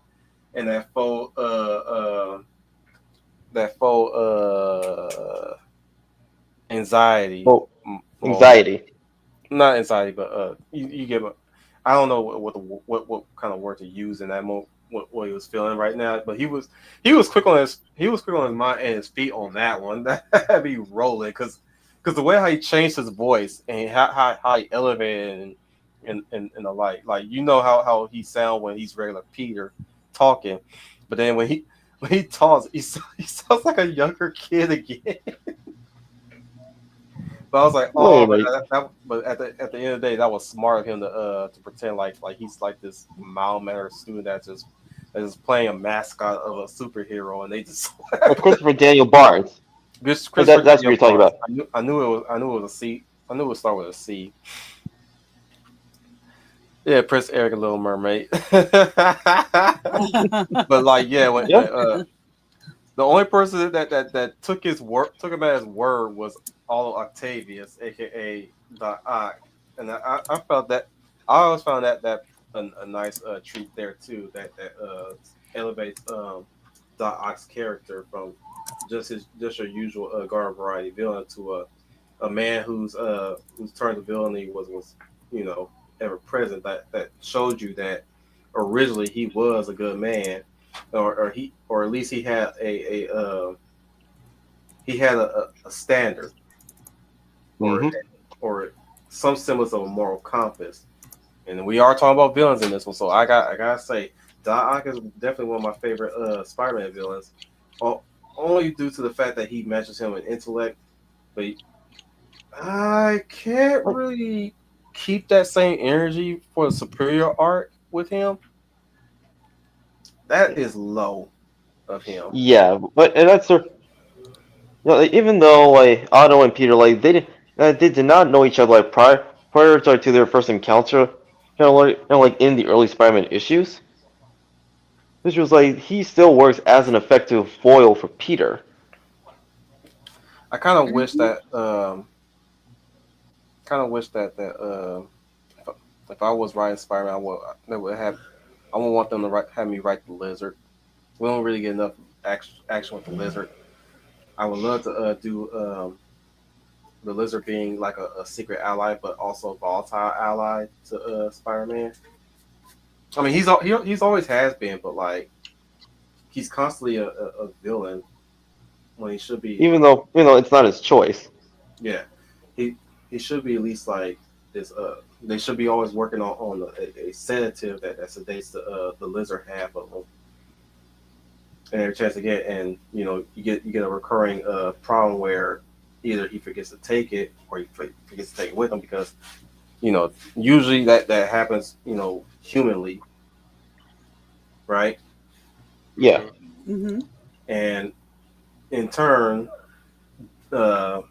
that faux anxiety. Well, Well, anxiety. not anxiety, but you get. I don't know what kind of word to use in that moment. What he was feeling right now, but he was quick on his mind and his feet on that one. That had me rolling because the way how he changed his voice and how he elevated and the like you know how he sound when he's regular Peter talking, but then when he talks he sounds like a younger kid again. But I was like, Wait oh a man, minute. but at the end of the day, that was smart of him to pretend like he's like this mild mannered student that's just playing a mascot of a superhero, and they just Of Christopher Daniel Barnes. this But Christopher that's what Daniel you're talking Barnes. about. I knew it was a C. I knew it would start with a C. Yeah, Prince Eric and Little Mermaid. But like, yeah, when Yeah. the only person that took him at his word was Otto Octavius, aka the Ock, and I felt that I always found that a nice treat there too. That elevates Doc Ock's character from just your usual garden variety villain to a man whose turn to villainy was ever present. That showed you that originally he was a good man, or at least he had a standard, or Mm-hmm. or some semblance of a moral compass. And we are talking about villains in this one, so I gotta say, Doc Ock is definitely one of my favorite Spider-Man villains. O- Only due to the fact that he matches him in intellect, but I can't really keep that same energy for the superior art with him. That is low of him. Yeah, but and that's sort. Like, even though like Otto and Peter they did not know each other like prior to their first encounter, like in the early Spider-Man issues, which was like he still works as an effective foil for Peter. I kind of wish Mhm. that if, if I was writing Spider-Man, I would want them to have me write the Lizard. We don't really get enough action with the Lizard. I would love to do the Lizard being like a secret ally, but also a volatile ally to Spider-Man. I mean, he's always has been, but like he's constantly a villain when he should be. Even though it's not his choice. Yeah, he he should be at least like this. They should be always working on a sedative that sedates the Lizard half of him. And every chance to get, and you get a recurring problem where either he forgets to take it or he forgets to take it with him because usually that happens humanly, right? Yeah. Mhm. Mm-hmm. And in turn, uh,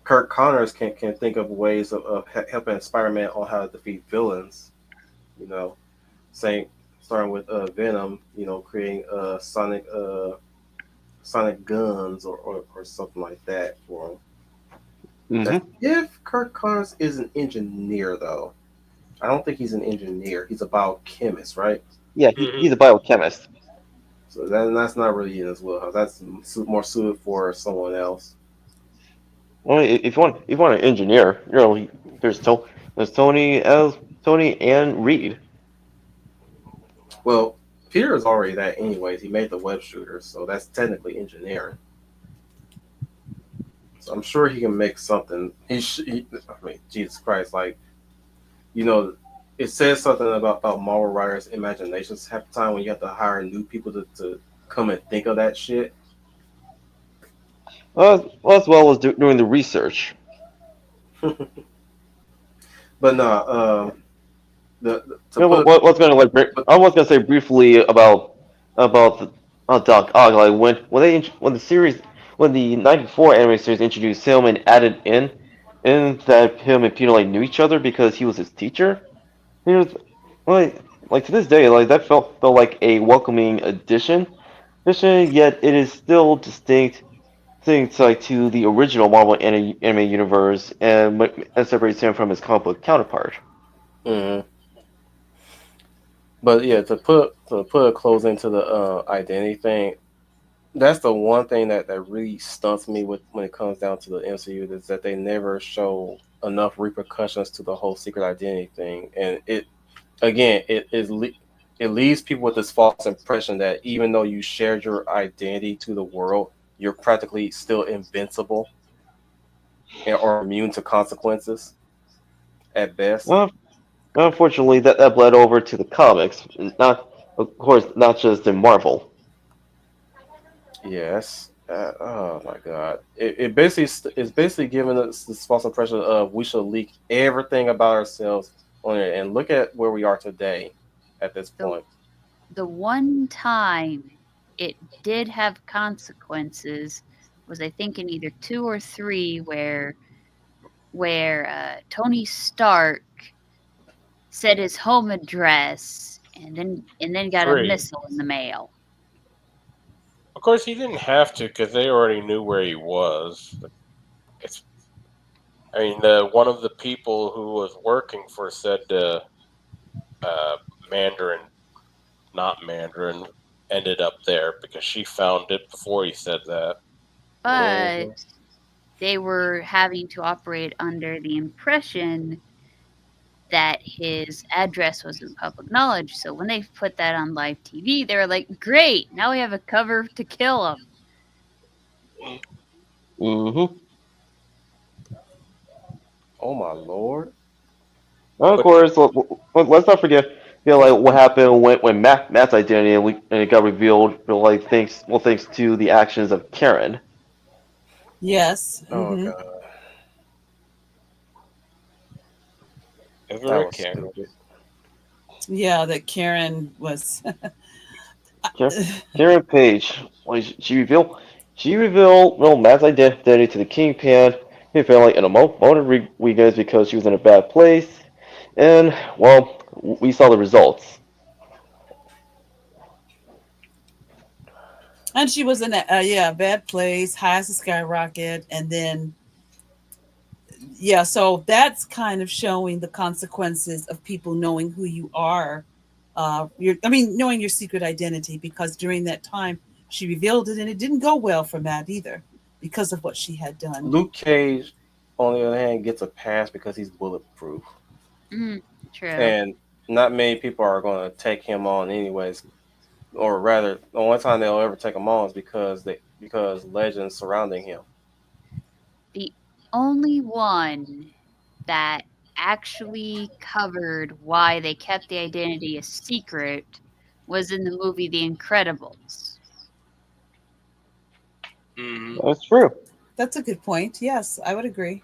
Kirk Connors can think of ways of helping Spider-Man on how to defeat villains. You know, saying starting with Venom, creating sonic guns or something like that for him. That's Hmm. if Kirk Connors is an engineer, though. I don't think he's an engineer. He's a biochemist, right? Yeah, Mhm. he's a biochemist. So that's not really in his wheelhouse. That's more suited for someone else. Well, if you want an engineer, there's there's Tony and Reed. Well, Peter is already that anyways. He made the web shooter, so that's technically engineering. So I'm sure he can make something. I mean, Jesus Christ, like you know, it says something about Marvel writers' imaginations half the time when you have to hire new people to come and think of that shit. Well, as well as doing the research. But no, to put What's gonna but I was gonna say briefly about Doc Ock. Like when the series when the '94 anime series introduced him and added in that him and Peter like knew each other because he was his teacher. He was like to this day like that felt like a welcoming addition. Yet it is still distinct like to the original Marvel anime universe and separates him from his comic book counterpart. mhm. But yeah, to put a close into the identity thing, that's the one thing that really stunts me with when it comes down to the MCU is that they never show enough repercussions to the whole secret identity thing, and it again it leaves people with this false impression that even though you shared your identity to the world, you're practically still invincible or immune to consequences at best. Well, unfortunately, that bled over to the comics. Not, of course, not just in Marvel. Yes. Oh my God! It's basically giving us this false impression of we should leak everything about ourselves on it, and look at where we are today at this The point. the one time it did have consequences was I think in either 2 or 3 where Tony Stark said his home address and then got a 3. missile in the mail. Of course, he didn't have to because they already knew where he was. It's, I mean, one of the people who was working for said uh, Mandarin, not Mandarin, ended up there because she found it before he said that. But Mhm. they were having to operate under the impression that his address was in public knowledge. So when they put that on live TV, they were like, "Great! Now we have a cover to kill him." Mm-hmm. Oh my lord. And of But course, let's not forget, like what happened when Matt's identity and it got revealed, like thanks to the actions of Karen. Yes. Oh Hmm. god. That ever a was Karen. stupid. Yeah, that Karen was. Karen Page, like she revealed Matt's identity to the Kingpin. He felt like in a moment of weakness because she was in a bad place, and well, we saw the results. And she was in a yeah, bad place, high as a skyrocket, and then yeah, so that's kind of showing the consequences of people knowing who you are. I mean, knowing your secret identity, because during that time she revealed it, and it didn't go well for Matt either, because of what she had done. Luke Cage, on the other hand, gets a pass because he's bulletproof, Mm, true. and not many people are going to take him on anyways. Or rather, the only time they'll ever take him on is because legends surrounding him. The only one that actually covered why they kept the identity a secret was in the movie The Incredibles. Hmm. That's true. That's a good point. Yes, I would agree.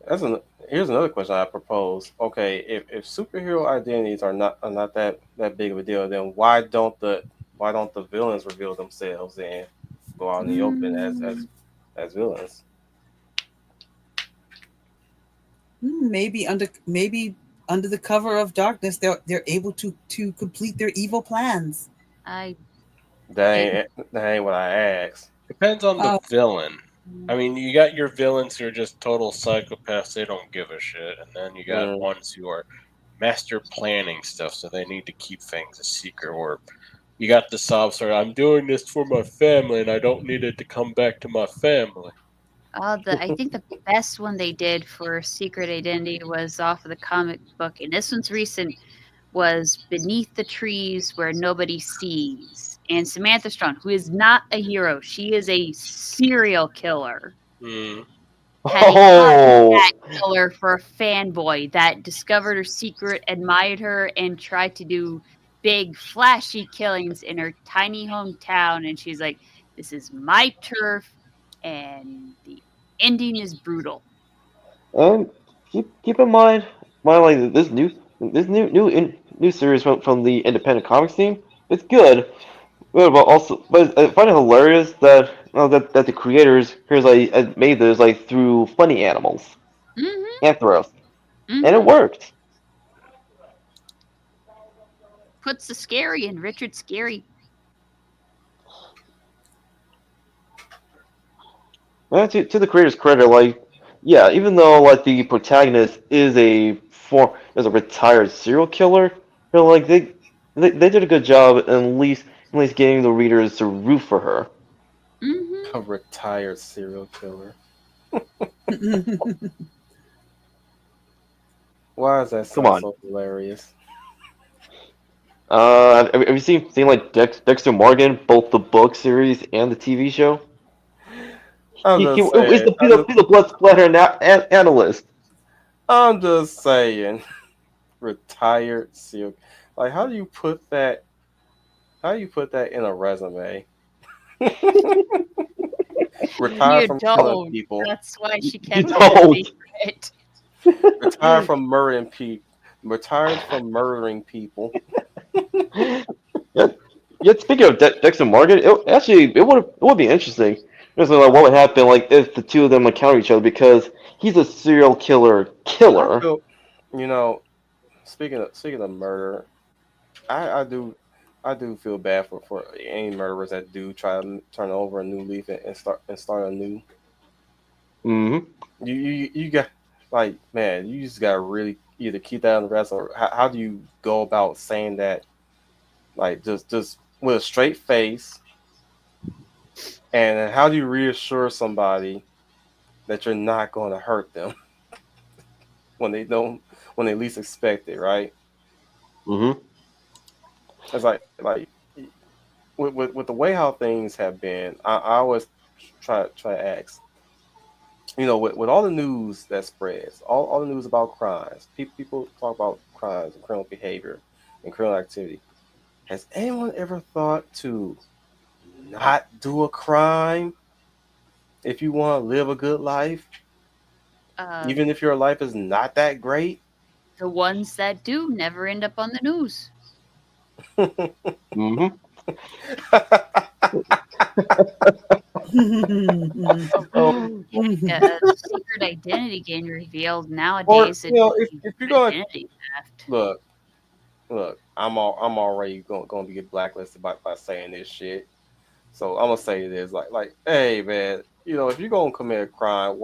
That's an, Here's another question I propose. Okay, if superhero identities are not that big of a deal, then why don't the villains reveal themselves and go out in the open Mm, as villains? maybe under the cover of darkness, they're able to complete their evil plans. I think. That ain't what I asked. Depends on the Uh, villain. I mean, you got your villains who are just total psychopaths. They don't give a shit, and then you got Mm. ones who are master planning stuff, so they need to keep things a secret. Or you got the sob story. I'm doing this for my family, and I don't need it to come back to my family. I think the best one they did for Secret Identity was off of the comic book, and this one's recent. Was Beneath the Trees Where Nobody Sees, and Samantha Strong, who is not a hero, she is a serial killer. Mm. Had a Oh, copycat killer for a fanboy that discovered her secret, admired her, and tried to do big, flashy killings in her tiny hometown. And she's like, "This is my turf," and the ending is brutal. and keep in mind like this new series from the independent comics team. It's good, but I find it hilarious that that the creators like made this like through funny animals, Mm-hmm. Anthros, and it Mm-hmm. worked. Puts the scary in Richard Scary. And to the creators' credit, like yeah, even though like the protagonist is a retired serial killer, like they did a good job at least getting the readers to root for her. Mm-hmm. A retired serial killer. Why does that Come sound on. so hilarious? Have you seen like Dexter Morgan, both the book series and the TV show? I'm He just he's saying. the he's the, he's the blood splatter analyst. I'm just saying. Retired serial. Like, how do you put that in a resume? Retired You from killing don't. people. That's why she You kept it a don't. secret. Retired from murdering people. Retired from murdering people. Yet, yet speaking of Dexter Morgan, it would be interesting. Just like what would happen like if the two of them encounter each other because he's a serial killer I killer. feel, you know, speaking of murder, I do feel bad for any murderers that do try to turn over a new leaf and start anew. Hmm. You got, like, man, you just gotta really either keep that on the rest, or how do you go about saying that, like, just with a straight face, and then how do you reassure somebody that you're not going to hurt them? when they don't when they least expect it, right? Mm-hmm. It's like with the way how things have been, I always try to ask, with all the news that spreads, all the news about crimes, people talk about crimes and criminal behavior and criminal activity. Has anyone ever thought to not do a crime if you want to live a good life, Uh, even if your life is not that great? the ones that do never end up on the news. Mm-hmm. Although, like a secret identity getting revealed Or nowadays, it'd be if you're gonna identity theft. look, I'm already going to get blacklisted by saying this shit. So I'm gonna say this, hey man, if you're gonna commit a crime,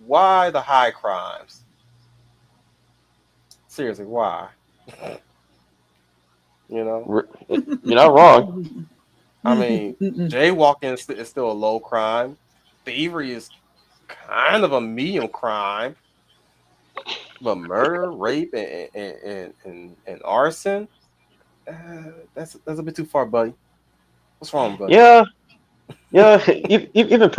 why the high crimes? Seriously, why? You know, You're not wrong. I mean, jaywalking is still a low crime. Thievery is kind of a medium crime, but murder, rape, and arson, that's a bit too far, buddy. What's wrong, buddy? Yeah, yeah. Even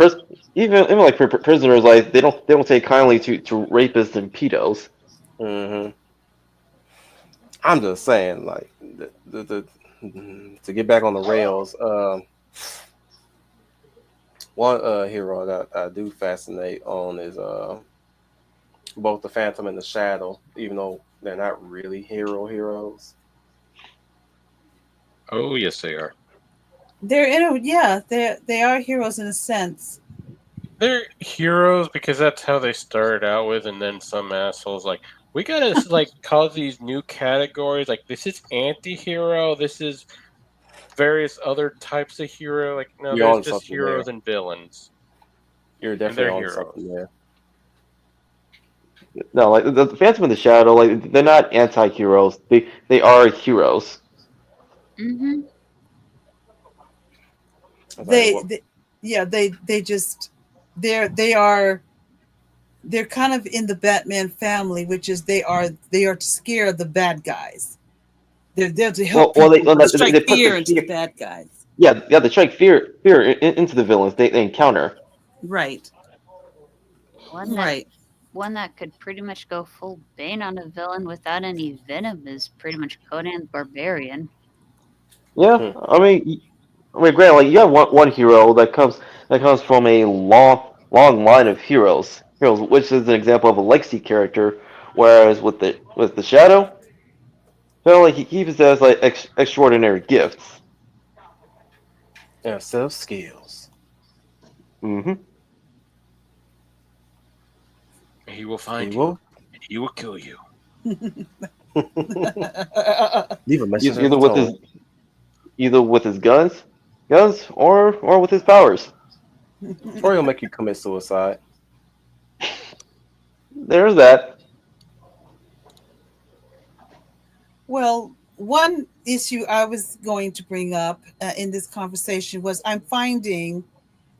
even like prisoners, like they don't take kindly to rapists and pedos. Hmm. I'm just saying, like to get back on the rails. One hero that I do fascinate on is both the Phantom and the Shadow, even though they're not really heroes. Oh, yes, they are. They're in a yeah, they are heroes in a sense. They're heroes because that's how they started out with, and then some assholes like we gotta like call these new categories. Like this is anti-hero. This is various other types of hero. Like no, You're there's on just something there. heroes and villains, You're and definitely they're on heroes. something there. No, like the Phantom and the Shadow, like they're not anti-heroes. They are heroes. Mm-hmm. I was like, They, what? they yeah, they just they are they're kind of in the Batman family, which is they are to scare the bad guys. They're there to Well, help well, people they strike put the fear into the fear. bad guys. Yeah, yeah, they strike fear into the villains they encounter. Right. One that Right. one that could pretty much go full Bane on a villain without any venom is pretty much Conan the Barbarian. Yeah, granted, like you have one hero that comes from a long line of heroes, which is an example of a legacy character. Whereas with the Shadow, like he possesses like extraordinary gifts. Yeah, set of skills. Hmm. He will He find you, will and he will kill you. leave a message at the Either with his tone. either with his guns or with his powers. Or he'll make you commit suicide. There's that. Well, one issue I was going to bring up in this conversation was I'm finding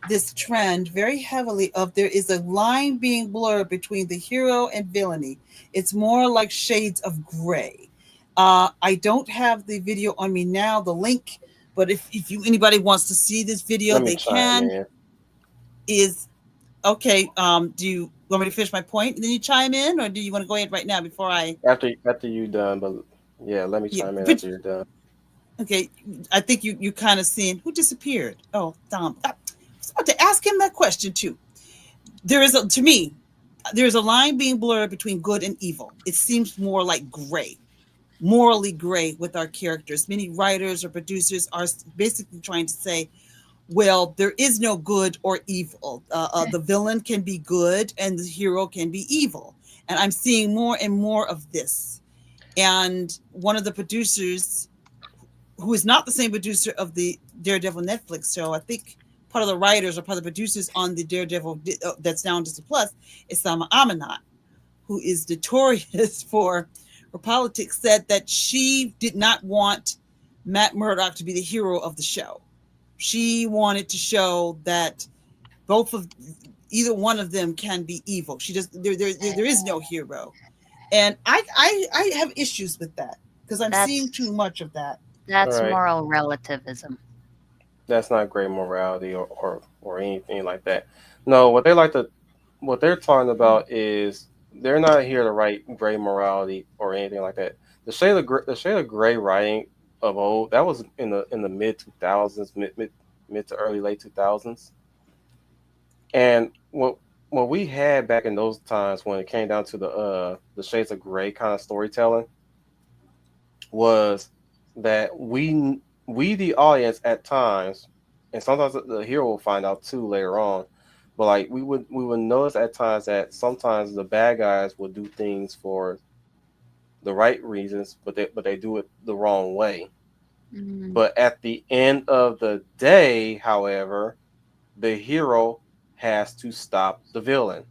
this trend very heavily of there is a line being blurred between the hero and villainy. It's more like shades of gray. I don't have the video on me now, the link, but if you anybody wants to see this video, Let me they chime can. in. Is okay. Do you want me to finish my point and then you chime in, or do you want to go ahead right now before I? After you done, but yeah, let me Yeah, chime in but after you're done. okay. I think you kind of seeing who disappeared. Oh, Dom. I was about to ask him that question too. To me, there's a line being blurred between good and evil. It seems more like gray, morally gray with our characters. Many writers or producers are basically trying to say, well, there is no good or evil. The villain can be good and the hero can be evil. And I'm seeing more and more of this. And one of the producers, who is not the same producer of the Daredevil Netflix show, I think part of the writers or part of the producers on the Daredevil that's now on Disney Plus is Sama Amanat, who is notorious for politics, said that she did not want Matt Murdock to be the hero of the show. She wanted to show that both of either one of them can be evil. She just there is no hero. And I have issues with that because I'm seeing too That's much of that. that's Right. moral relativism. That's not great morality or anything like that. No, what they're talking about is they're not here to write gray morality or anything like that. The shade of gray writing of old, that was in the mid 2000s, mid to early late 2000s. And what we had back in those times when it came down to the shades of gray kind of storytelling was that we the audience at times, and sometimes the hero will find out too later on, but like we would notice at times that sometimes the bad guys would do things for the right reasons, but they do it the wrong way. Mm. But at the end of the day, however, the hero has to stop the villain.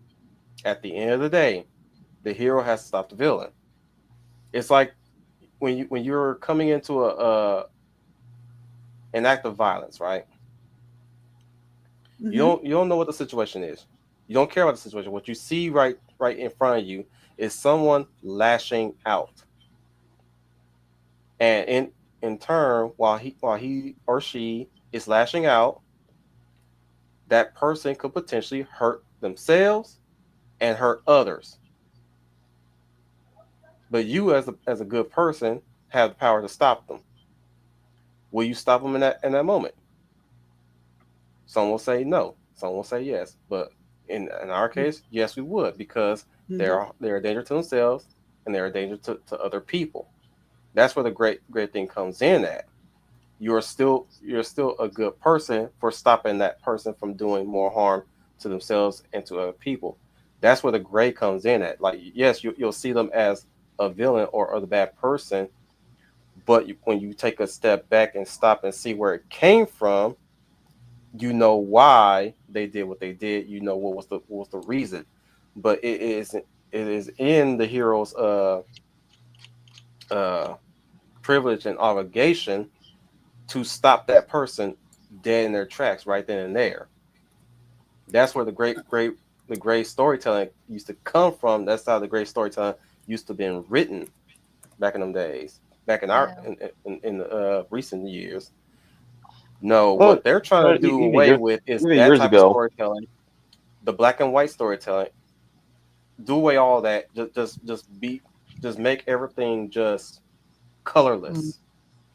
At the end of the day, the hero has to stop the villain. It's like when you're coming into an act of violence, right? You Mm-hmm. don't know what the situation is. You don't care about the situation. What you see right in front of you is someone lashing out, and in turn, while he or she is lashing out, that person could potentially hurt themselves and hurt others. But you, as a good person, have the power to stop them. Will you stop them in that moment? Some will say no. Some will say yes. But in our case, yes, we would because Mm-hmm. they're a danger to themselves and they're a danger to other people. That's where the great thing comes in at. You're still a good person for stopping that person from doing more harm to themselves and to other people. That's where the gray comes in at. Like yes, you'll see them as a villain or the bad person, but when you take a step back and stop and see where it came from, you know why they did what they did. You know what was the reason, but it is in the hero's uh privilege and obligation to stop that person dead in their tracks right then and there. That's where the great storytelling used to come from. That's how the great storytelling used to been written back in them days. Back in our Yeah. in the recent years. No, Well, what they're trying to do away with is even that years type of ago. storytelling, the black and white storytelling. Do away all that. Just make everything just Mm. colorless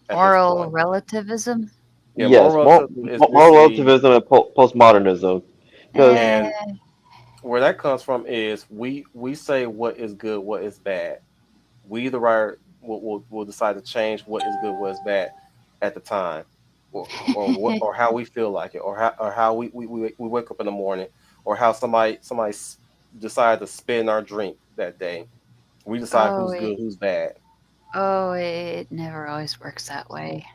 at this Moral point. relativism. Yeah, Yes, moral relativism is moral basically, relativism and postmodernism. Because Eh, and where that comes from is we say what is good, what is bad. We the writer will decide to change what is good, what is bad at the time, or how we feel like it, or how we wake up in the morning, or how somebody decide to spit in our drink that day. We decide oh, who's good, who's bad. it never always works that way.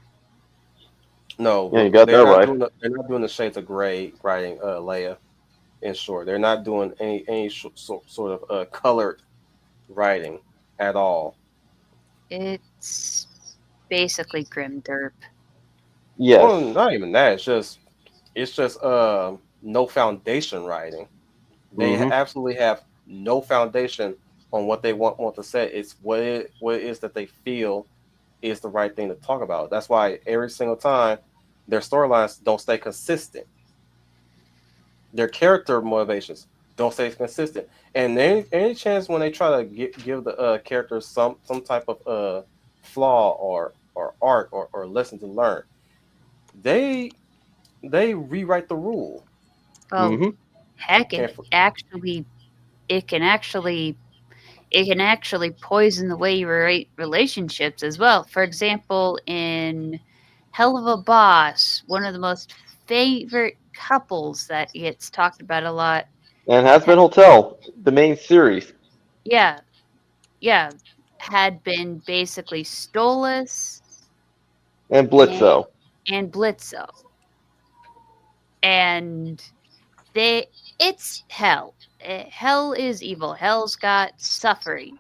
No, yeah, you but got that right. they're not doing the shades of gray writing, Leia. In short, they're not doing any sort of colored writing at all. It's basically grim derp. Yes. Well, not even that. It's just no foundation writing. They Hmm. absolutely have no foundation on what they want to say. It's what it is that they feel is the right thing to talk about. That's why every single time their storylines don't stay consistent. Their character motivations don't stay consistent. And any chance when they try to give the characters some type of flaw or arc or lesson to learn, they they rewrite the rule. Well, Hmm. heck, And for, it can actually it can actually poison the way you rate relationships as well. For example, in Hell of a Boss, one of the most favorite couples that gets talked about a lot. And has ha- been Hotel, the main series, Yeah, yeah, had been basically Stolas and and, Blitzo. and Blitzo, and they it's hell. Hell is evil. Hell's got suffering,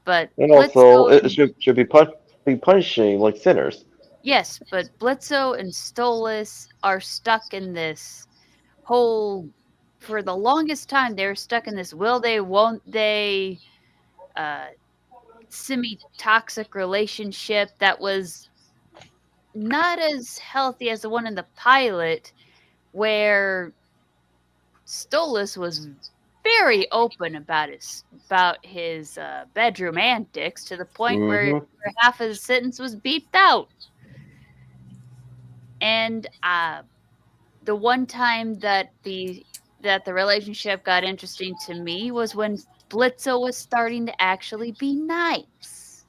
but And also, Blitzo it and should be punishing like sinners. yes, but Blitzo and Stolas are stuck in this whole. For the longest time, they're stuck in this will they, won't they semi toxic relationship that was not as healthy as the one in the pilot, where Stolas was very open about his bedroom antics to the point where half of the sentence was beeped out. And the one time that the relationship got interesting to me was when Blitzo was starting to actually be nice.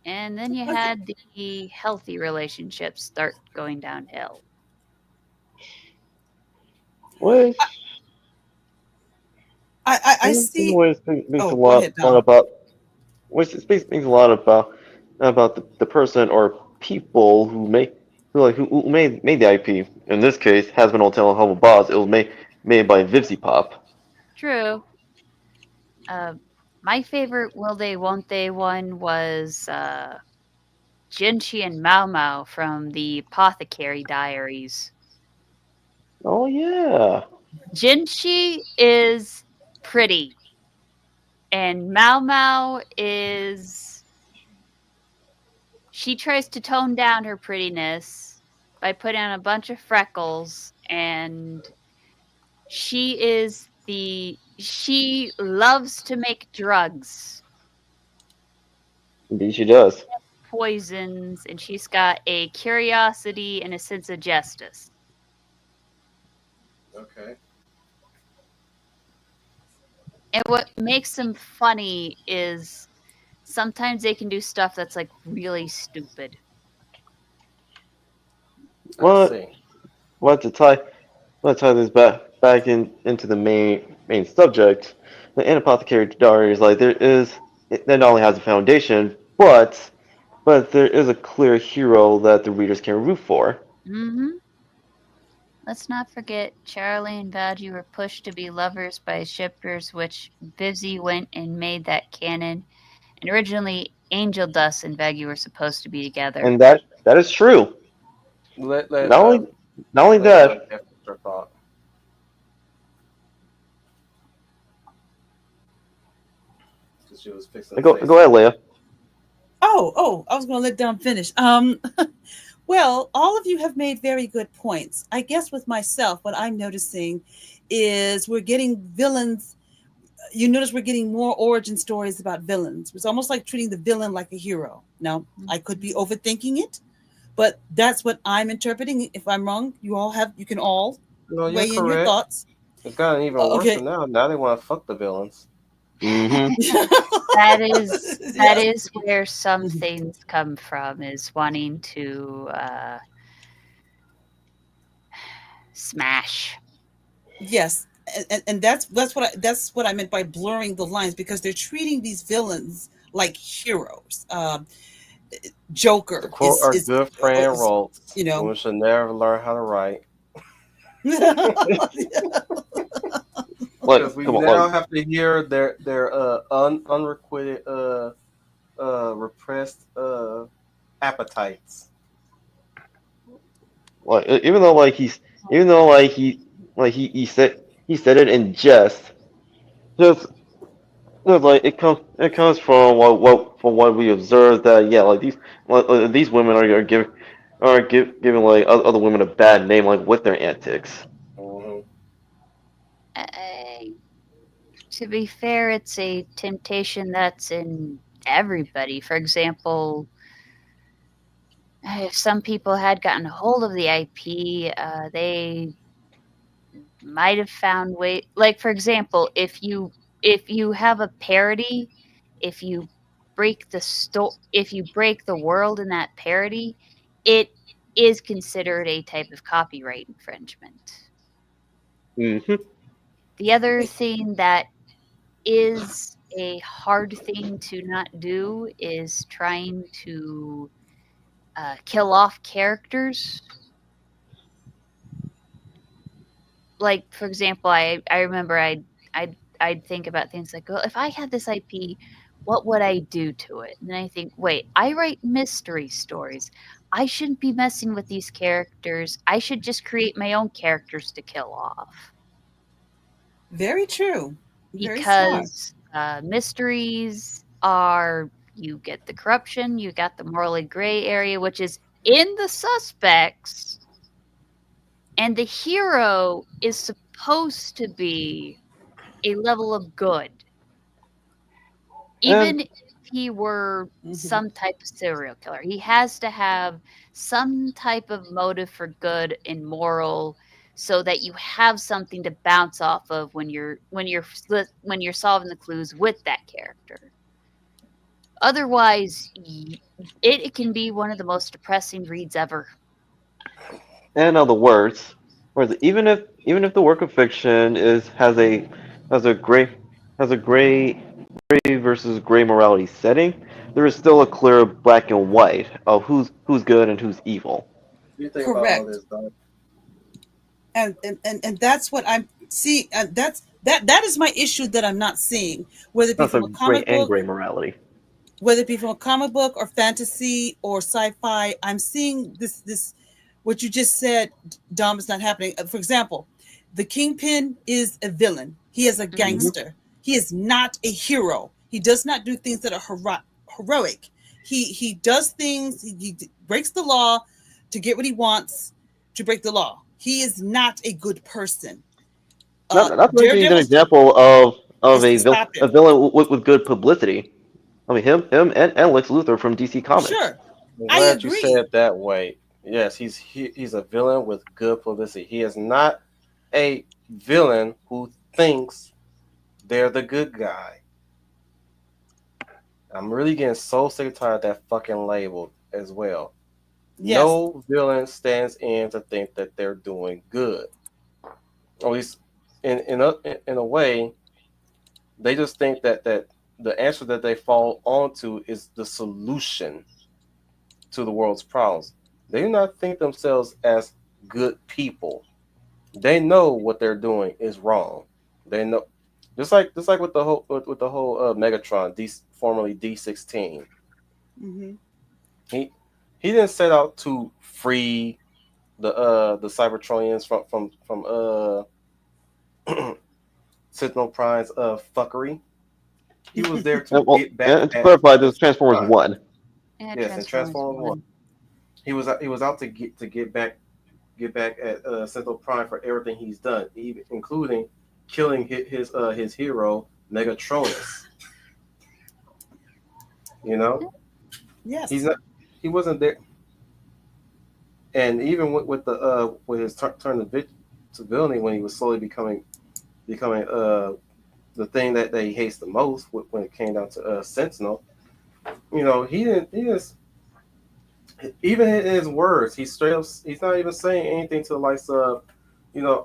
And then you Okay. had the healthy relationships start going downhill. Which, I in a see. way, speaks a Oh, go ahead, lot Dom. about, which speaks a lot about the person or people who made the IP. In this case, has been Hotel and Humble Boss. It was made by Vivzy Pop. True. Uh, my favorite will they won't they one was Jinchi and Mao Mao from the Apothecary Diaries. Oh yeah. Jinchi is pretty, and Mao Mao is she tries to tone down her prettiness by putting on a bunch of freckles, and she loves to make drugs, Indeed, she does. poisons, and she's got a curiosity and a sense of justice. Okay. And what makes them funny is sometimes they can do stuff that's like really stupid. I What? see. What to tie? Let's tie this back into the main subject. The Apothecary Diary is like it not only has a foundation, but there is a clear hero that the readers can root for. Hmm. Let's not forget Charlie and Vaggie were pushed to be lovers by shippers, which Vizzy went and made that canon. And originally, Angel Dust and Vaggie were supposed to be together. And that is true. Let let Not only uh not only let that. Jeff finish her thought because she was fixing to say Go ahead, something. Leah. Oh, I was going to let Dom finish. Well, all of you have made very good points. I guess with myself, what I'm noticing is we're getting villains. You notice we're getting more origin stories about villains. It's almost like treating the villain like a hero. Now, I could be overthinking it, but that's what I'm interpreting. If I'm wrong, you can all No, you're weigh in your correct. thoughts. It's gotten even worse Okay. than now. Now they want to fuck the villains. Mm-hmm. That Yeah. is where some things come from, is wanting to smash. Yes, and that's what I meant by blurring the lines because they're treating these villains like heroes. To Joker quote our is good friend Roltz, you know. women should never learn how to write. Because Like, we come on, now like, have to hear their unrequited repressed appetites. even though even though he said it in jest, just like it comes from what we observed that yeah like these women giving like other women a bad name like with their antics. Hmm. Uh, to be fair, it's a temptation that's in everybody. For example, if some people had gotten a hold of the IP, they might have found way. Like for example, if you have a parody, if you if you break the world in that parody, it is considered a type of copyright infringement. Hmm. The other thing that is a hard thing to not do is trying to kill off characters. Like for example, I remember I'd think about things like, well, if I had this IP, what would I do to it? And then I think, wait, I write mystery stories. I shouldn't be messing with these characters. I should just create my own characters to kill off. Very true. Very smart. Because mysteries are, you get the corruption, you got the morally gray area, which is in the suspects, and the hero is supposed to be a level of good. Even if he were some type of serial killer, he has to have some type of motive for good and moral, so that you have something to bounce off of when you're solving the clues with that character. Otherwise, it can be one of the most depressing reads ever. And now the words, whereas even if the work of fiction has a gray versus gray morality setting, there is still a clear black and white of who's good and who's evil. What do you think about all Correct. this, Doc? And that's what I'm seeing. That is my issue that I'm not seeing, whether it be That's a from a gray comic and book, gray morality. whether it be from a comic book or fantasy or sci-fi. I'm seeing this what you just said, Dom, is not happening. For example, the Kingpin is a villain. He is a gangster. He is not a hero. He does not do things that are heroic. He does things. He breaks the law to get what he wants, to break the law. He is not a good person. Not to mention he's an Daredevil example of stop a him. villain with good publicity. I mean him and Lex Luthor from DC Comics. Sure, I'm I glad you said agree. it that way. Yes, he's a villain with good publicity. He is not a villain who thinks they're the good guy. I'm really getting so sick and tired of that fucking label as well. Yes, No villain stands in to think that they're doing good. At least in a way, they just think that the answer that they fall onto is the solution to the world's problems. They do not think themselves as good people. They know what they're doing is wrong. They know, just like with the whole Megatron, formerly D16. hmm He he didn't set out to free the Cybertronians from Sentinel Prime's fuckery. He was there to Well, get back and to at clarify, this is Transformers Prime. One. And Yes, and Transformers Transformers One. 1. He was out to get back at Sentinel Prime for everything he's done, even including killing his hero Megatronus. You know, he's yes. not. He wasn't there, and even with his turn to villainy when he was slowly becoming the thing that he hates the most when it came down to Sentinel. You know, he just even in his words, he's not even saying anything to the likes of,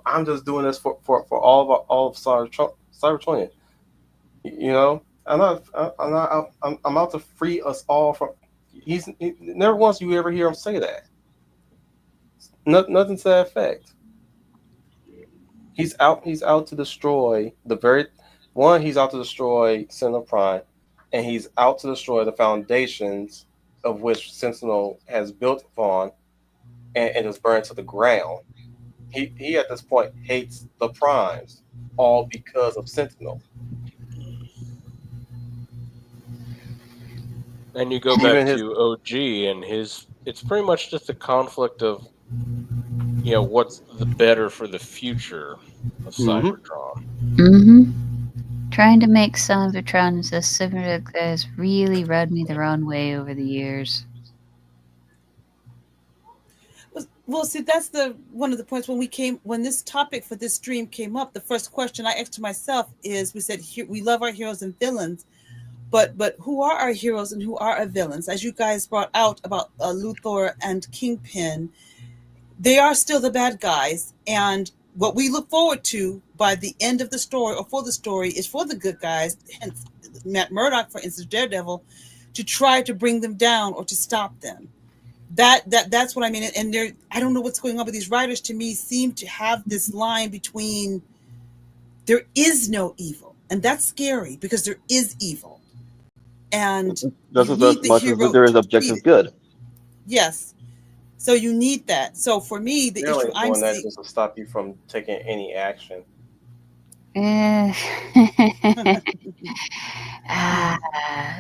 I'm just doing this for all of Cybertronian. You know, I'm out to free us all from. Never once you ever hear him say that. Nothing to that effect. He's out to destroy the very one. He's out to destroy Sentinel Prime, and he's out to destroy the foundations of which Sentinel has built upon, and is burned to the ground. He at this point hates the Primes, all because of Sentinel. And you go back Even his to OG and it's pretty much just a conflict of, what's the better for the future of Mm-hmm. Cybertron. Mm-hmm. Trying to make Cybertron as a similar has really rubbed me the wrong way over the years. Well, see, that's the one of the points when this topic for this stream came up. The first question I asked to myself is, we said we love our heroes and villains, but who are our heroes and who are our villains? As you guys brought out about Luthor and Kingpin, they are still the bad guys, and what we look forward to by the end of the story or for the story is for the good guys, hence Matt Murdock, for instance, Daredevil, to try to bring them down or to stop them. That's what I mean. And I don't know what's going on, but these writers to me seem to have this line between there is no evil, and that's scary because there is evil. and Just you need as the much as hero there is to defeat objective it. good. Yes. So you need that. So for me, the They're issue only I'm doing that seeing. just to stop you from taking any action. Eh.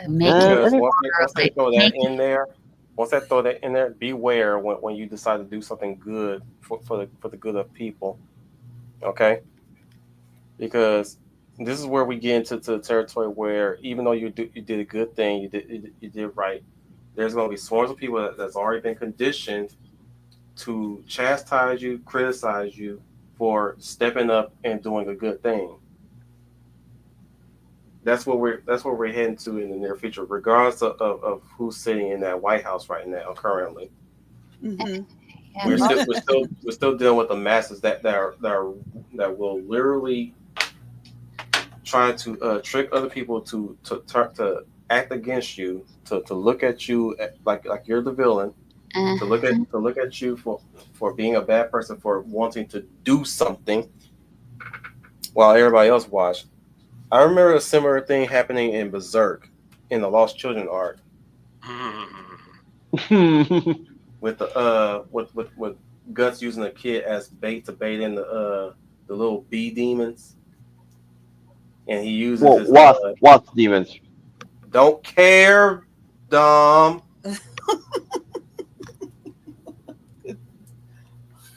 Make it Because once they morally. throw that Make in there, once they throw that in there, beware when you decide to do something good for the good of people. Okay, because this is where we get into to the territory where even though you did a good thing, you did right. There's going to be swarms of people that's already been conditioned to chastise you, criticize you for stepping up and doing a good thing. That's what we're heading to in the near future, regardless of who's sitting in that White House right now currently. Mhm. We're still dealing with the masses that will literally try to trick other people to act against you, to look at you like you're the villain, to look at you for being a bad person, for wanting to do something while everybody else watched. I remember a similar thing happening in Berserk in the Lost Children arc with with Guts using a kid as bait to bait in the little bee demons, and he uses Well, his Wasp demons. don't care, Dom.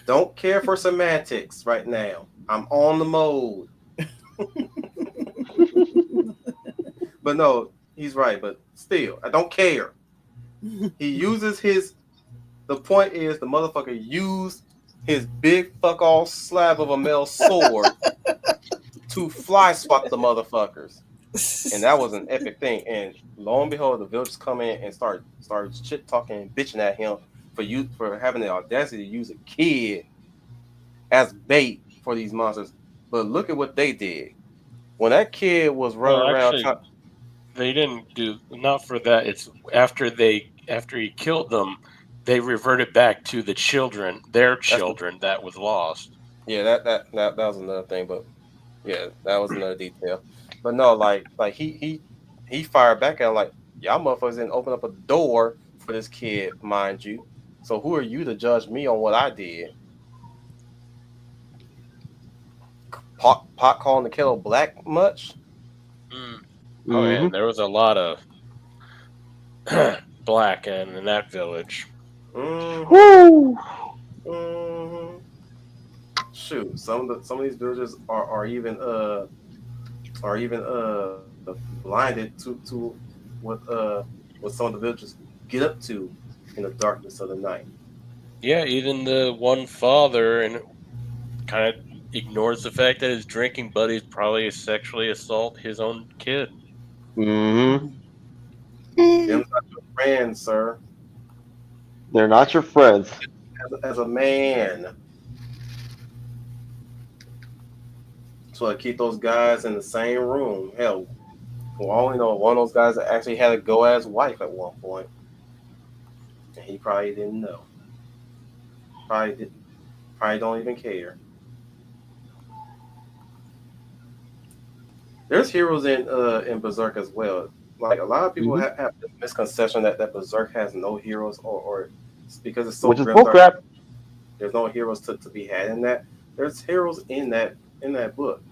Don't care for semantics right now. I'm on the mode. But no, he's right. But still, I don't care. He uses his. The point is, the motherfucker used his big fuck all slab of a male sword to fly swat the motherfuckers, and that was an epic thing. And lo and behold, the villagers come in and start shit talking and bitching at him for having the audacity to use a kid as bait for these monsters. But look at what they did when that kid was running Well, around actually, trying. they didn't do not for that. It's after he killed them, they reverted back to the children, their That's children that was lost. yeah, that was another thing, but yeah, that was another detail. But no, like he fired back at him like y'all motherfuckers didn't open up a door for this kid, mind you. So who are you to judge me on what I did? Pot calling the kettle black much? Mm. Oh yeah, Mm-hmm. and there was a lot of black in that village. Mm-hmm. Woo! Mm-hmm. Shoot, some of these villagers are even blinded to what some of the villagers get up to in the darkness of the night. Yeah, even the one father and kind of ignores the fact that his drinking buddies probably sexually assault his own kid. Mm-hmm. Them's not your friends, sir. They're not your friends. As a man, so I keep those guys in the same room. Hell, for all we know, one of those guys actually had a go as wife at one point, and he probably didn't know. Probably didn't. Probably don't even care. There's heroes in Berserk as well. Like a lot of people Mm-hmm. have this misconception that Berserk has no heroes, or it's because it's so Which is grimdark. bullcrap. There's no heroes to be had in that. There's heroes in that book.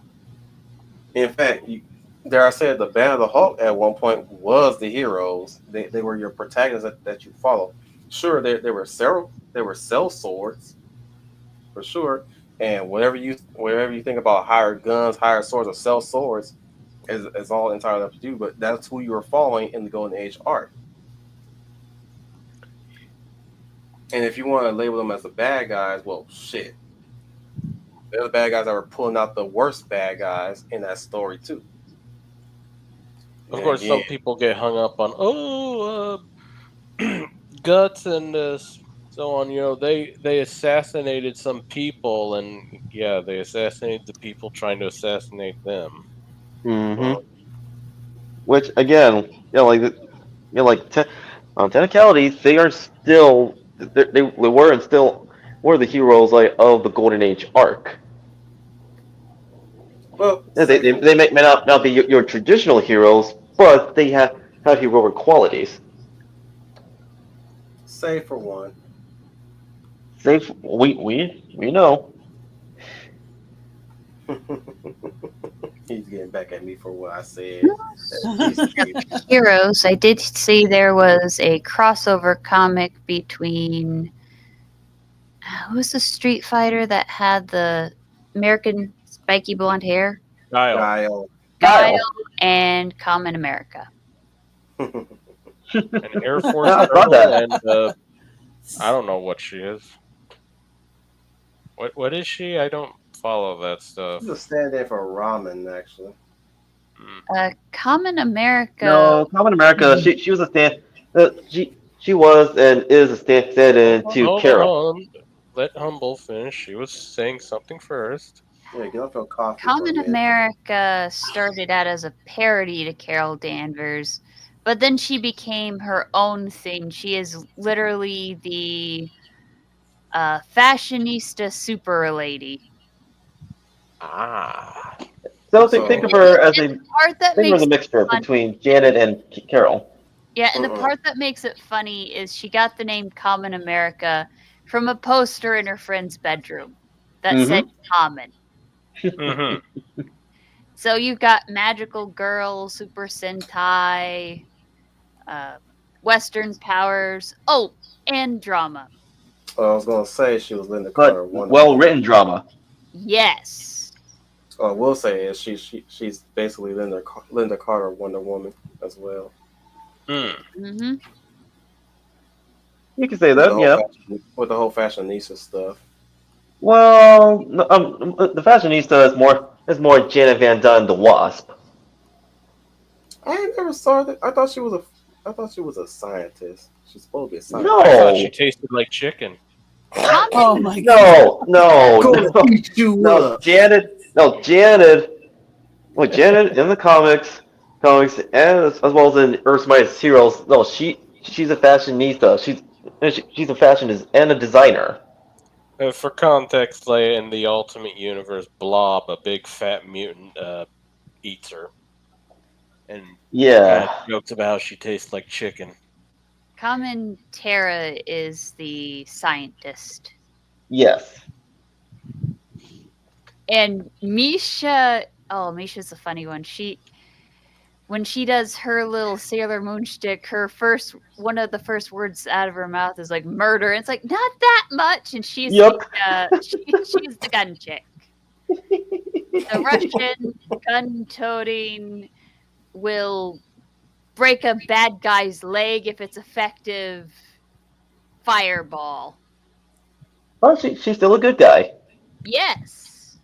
In fact, dare I said the Band of the Hawk at one point was the heroes. They were your protagonists that you follow. Sure, there were cell swords for sure, and whatever you think about higher guns, higher swords, or cell swords is all entirely up to you. But that's who you were following in the Golden Age arc. And if you want to label them as the bad guys, well, shit, they're the bad guys that were pulling out the worst bad guys in that story too. Of And course, again, some people get hung up on guts and so on. You know, they assassinated some people, and yeah, they assassinated the people trying to assassinate them. Mm-hmm. Well, Which again, on technicality, they are still they were and still were the heroes like of the Golden Age arc. well, Yeah, say for they may not be your traditional heroes, but they have have heroic qualities. Say for one. Safe, we know. He's getting back at me for what I said. Heroes, I did see there was a crossover comic between who was the Street Fighter that had the American spiky blonde hair? Guile. Guile. Guile and Common America. An Air Force I girl thought that. and I don't know what she is. What is she? I don't follow that stuff. She's a stand-in for ramen, actually. Common America. No, Common America. She was a stand. She was and is a stand-in to Hold Carol. on. Let Humble finish. She was saying something first. Yeah, get off your coffee. Common America started out as a parody to Carol Danvers, but then she became her own thing. She is literally the fashionista super lady. Ah. So think of her as a part that think of her as a makes mixture it fun- between Janet and Carol. Yeah, and the part that makes it funny is she got the name Common America from a poster in her friend's bedroom that said Common. Mm-hmm. So you've got Magical Girl, Super Sentai, Western Powers, and drama. Well, I was gonna say she was Linda But Carter. well-written drama. Yes. What I will say is she's basically Linda Carter Wonder Woman as well. Mm-hmm. You can say that, yeah. With the whole fashionista stuff. Well, the fashionista is more Janet Van Dyne, the Wasp. I never saw that. I thought she was a scientist. She's supposed to be a scientist. No. I thought she tasted like chicken. Oh my god. No, Janet. Well, Janet in the comics, and as well as in Earth's Mightiest Heroes. No, she's a fashionista. She's a fashionist and a designer. For context, like in the Ultimate Universe, Blob, a big fat mutant, eats her. And jokes about how she tastes like chicken. Common Terra is the scientist. Yes. And Misha, Misha's a funny one. When she does her little Sailor Moon shtick, one of the first words out of her mouth is like murder. And it's like, not that much. And she's she's the gun chick. The Russian gun-toting will break a bad guy's leg if it's effective fireball. Well, she's still a good guy. Yes.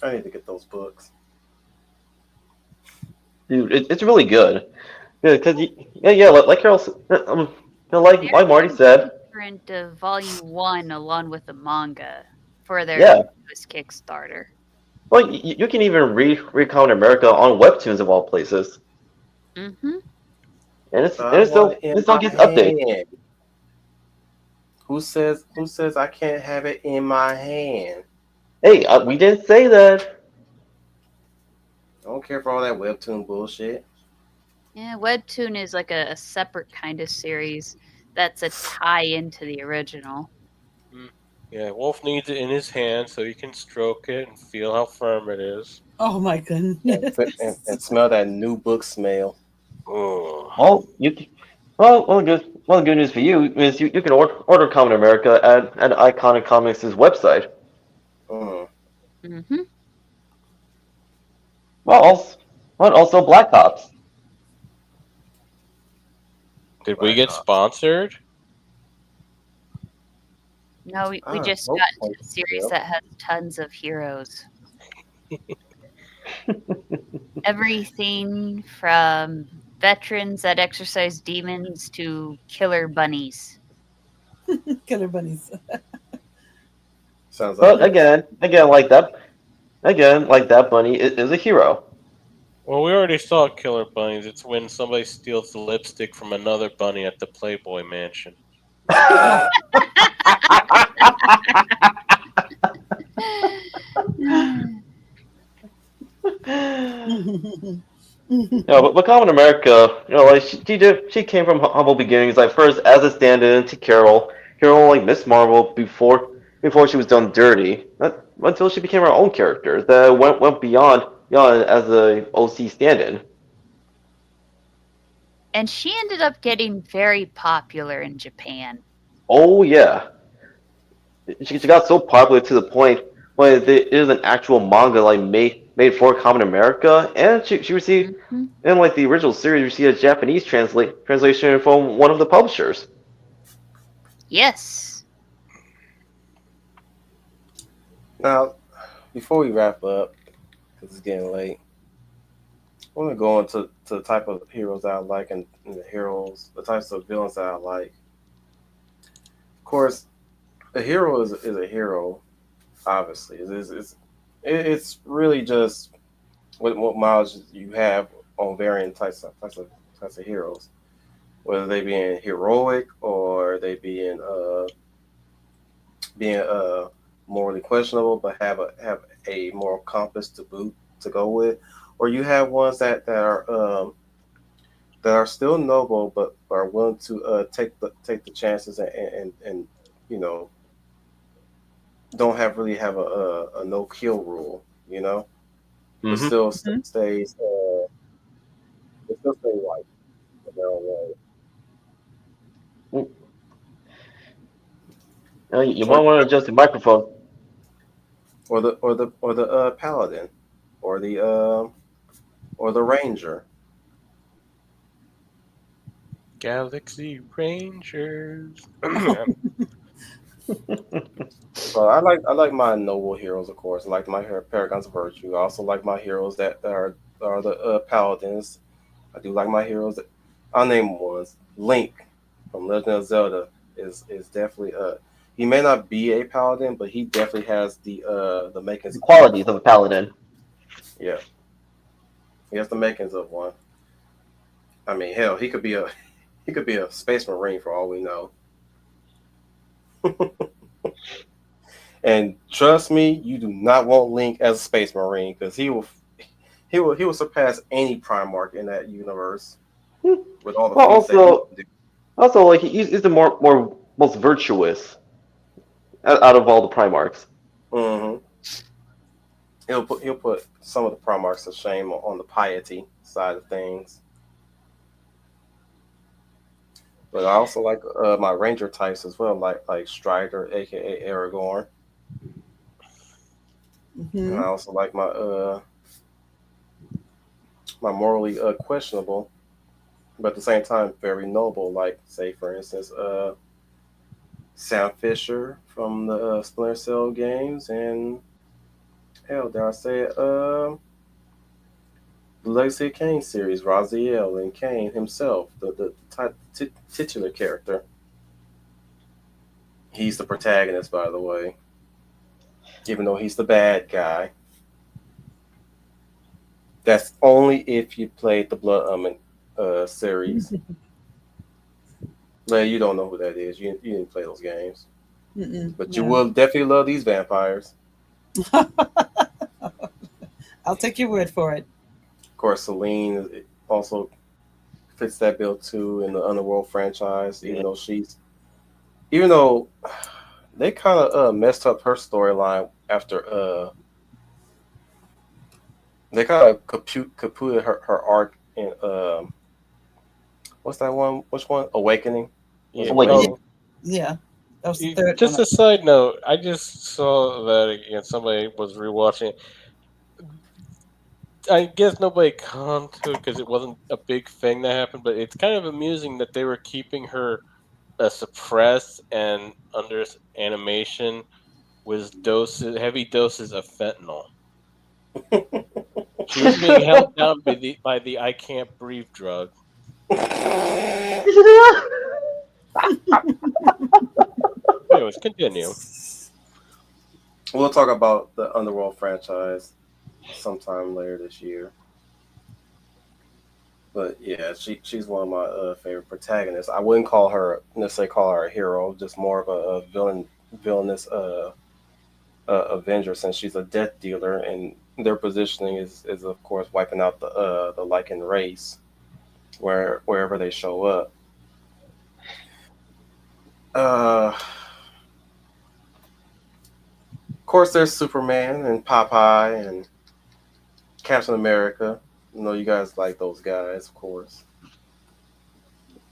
I need to get those books. Dude, it's really good. Yeah, because like Carol, like Marty said. Into Volume 1 along with the manga for their newest Kickstarter. Well, you can even read Common America on webtoons of all places. Mm-hmm. And it still gets updated. Who says I can't have it in my hand? Hey, we didn't say that. I don't care for all that webtoon bullshit. Yeah, Webtoon is like a separate kind of series that's a tie into the original. Yeah, Wolf needs it in his hand so he can stroke it and feel how firm it is. Oh my goodness. And smell that new book smell. Well, the good news for you is you can order Common America at Iconic Comics' website. Mm-hmm. Well, also Black Ops. Did we get sponsored? No, we just got into a series that has tons of heroes. Everything from veterans that exercise demons to killer bunnies. Killer bunnies. Sounds like again, like that bunny is a hero. Well, we already saw killer bunnies. It's when somebody steals the lipstick from another bunny at the Playboy Mansion. Yeah, but Common America, like she came from humble beginnings. Like first as a stand-in to Carol like Miss Marvel before she was done dirty. Not until she became her own character that went beyond as a OC stand-in. And she ended up getting very popular in Japan. Oh yeah, she got so popular to the point when there is an actual manga like made for Common America, and she received Hmm. and like the original series received a Japanese translation from one of the publishers. Yes. Now, before we wrap up, because it's getting late, I want to go into the type of heroes that I like and the types of villains that I like. Of course, a hero is a hero. Obviously, it's really just what mileage you have on varying types of heroes, whether they being heroic or they being morally questionable, but have a moral compass to boot to go with, or you have ones that are still noble but are willing to take the chances and you know don't have a no kill rule, but Hmm. still Mhm. stays they still stay white in their own way. You Or might want to adjust the microphone. or the paladin or the ranger. Galaxy Rangers. So I like my noble heroes, of course. I like my paragons of virtue. I also like my heroes that are the paladins. I do like my heroes. I'll name ones. Link from Legend of Zelda is definitely he may not be a paladin, but he definitely has the makings The of one. qualities of a paladin. Yeah, he has the makings of one. I mean, hell, he could be a space marine for all we know. And trust me, you do not want Link as a space marine because he will surpass any Primarch in that universe Hmm. with all the Well, feats that he can also like he's the more most virtuous out of all the Primarchs. do. He'll put some of the Primarchs to shame on the piety side of things. But I also like my Ranger types as well, like Strider, aka Aragorn, and I Mhm. also like my morally questionable, but at the same time very noble. Like say for instance, Sam Fisher from the Splinter Cell games, and hell, dare I say it, the Legacy of Kain series, Raziel and Kain himself, the titular character. He's the protagonist, by the way, even though he's the bad guy. That's only if you played the Blood Omen series. But you don't know who that is. You didn't play those games. Mm-mm, But you no. will definitely love these vampires. I'll take your word for it. Of course, Celine also fits that bill too in the Underworld franchise, Yeah. even though they kind of messed up her storyline after they kind of caputed her arc in what's that one? Which one? Awakening. Was Yeah. it Yeah, Awakening. Awakening? yeah. That was the third one. Just a side note, I just saw that again. Somebody was rewatching it. I guess nobody commented to it because it wasn't a big thing that happened, but it's kind of amusing that they were keeping her suppressed and under animation with heavy doses of fentanyl. She was being held down by the I can't breathe drug. Anyways, continue. We'll talk about the Underworld franchise sometime later this year. But yeah, she's one of my favorite protagonists. I wouldn't necessarily call her a hero, just more of a villainous Avenger since she's a death dealer, and their positioning is of course wiping out the Lycan race wherever they show up. Of course, there's Superman and Popeye and Captain America. You know, you guys like those guys, of course.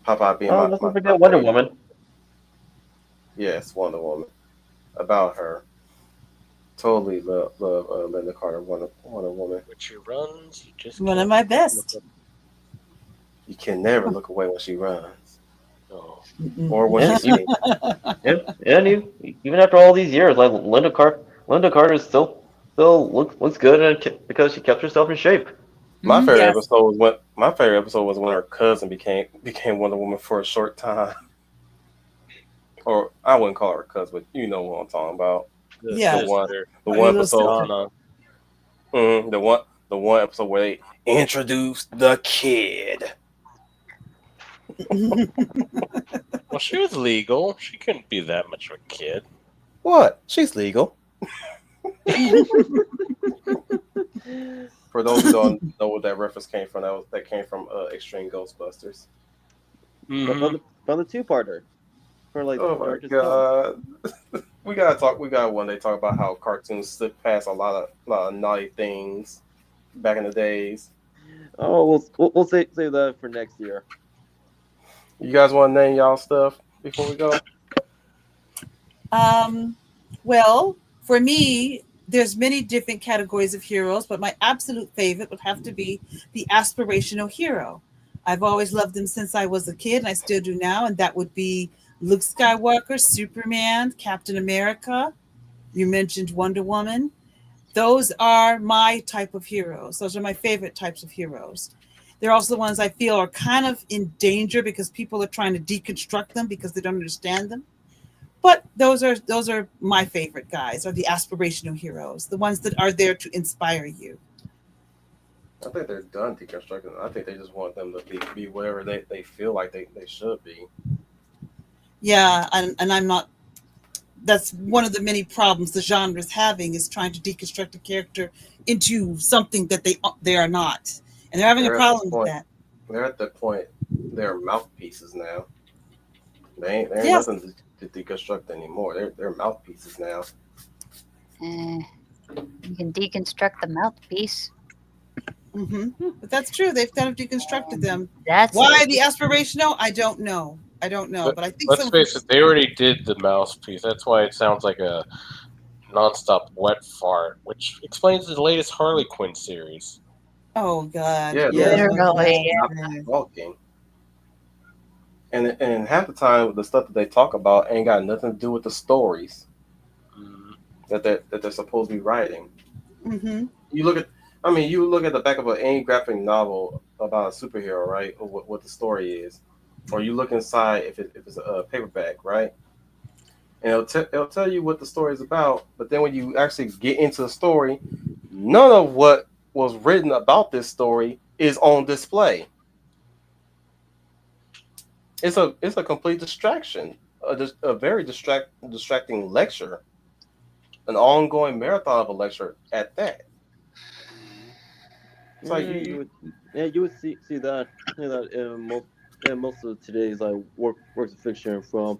Popeye being Oh, let's my not top forget Wonder favorite. Woman. Yes, Wonder Woman. About her. Totally love Linda Carter, Wonder Woman. When she runs, you just One of can't my help but best. look. You can never look away when she runs. Oh, Or when Yeah, she speaks. and even after all these years, like Linda Carter still looks good, and because she kept herself in shape. Yes. My favorite episode was when her cousin became Wonder Woman for a short time. Or I wouldn't call her a cousin, but you know what I'm talking about. the The Yeah. one sister, the Or your one little episode sister. Donna. the one episode where they introduced the kid. Well, she was legal. She couldn't be that much of a kid. What? She's legal. For those who don't know what that reference came from, that came from Extreme Ghostbusters. Mm-hmm. From the two-parter, for like Oh my Darkest Comes. god. We gotta talk. We gotta one day talk about how cartoons slipped past a lot of naughty things back in the days. Oh, we'll save that for next year. You guys want to name y'all stuff before we go? Um, well, for me, there's many different categories of heroes, but my absolute favorite would have to be the aspirational hero. I've always loved him since I was a kid, and I still do now, and that would be Luke Skywalker, Superman, Captain America. You mentioned Wonder Woman. Those are my type of heroes. Those are my favorite types of heroes. They're also the ones I feel are kind of in danger because people are trying to deconstruct them because they don't understand them. But those are my favorite guys, are the aspirational heroes, the ones that are there to inspire you. I think they're done deconstructing. I think they just want them to be whatever they feel like they should be. Yeah, and I'm not. That's one of the many problems the genre is having, is trying to deconstruct a character into something that they are not, and they're having a They're at the problem with point. that. They're at the point. They're mouthpieces now. They ain't Yes. nothing to deconstruct anymore. They're mouthpieces now. Eh, you can deconstruct the mouthpiece. But that's true. They've kind of deconstructed them. That's Why the aspirational? I don't know. I don't know, But but I think let's some. face it, they already did the mouthpiece. That's why it sounds like a nonstop wet fart, which explains the latest Harley Quinn series. Oh God, Yeah, yeah, literally. stop talking. And half the time, the stuff that they talk about ain't got nothing to do with the stories that they're supposed to be writing. Mm-hmm. You look at, I mean, you look at the back of any graphic novel about a superhero, right? Or what the story is, or you look inside if it's a paperback, right? And it'll tell you what the story is about. But then when you actually get into the story, none of what was written about this story is on display. It's a complete distraction, a very distracting lecture, an ongoing marathon of a lecture at that. It's like You would see that in most of today's like works of fiction, from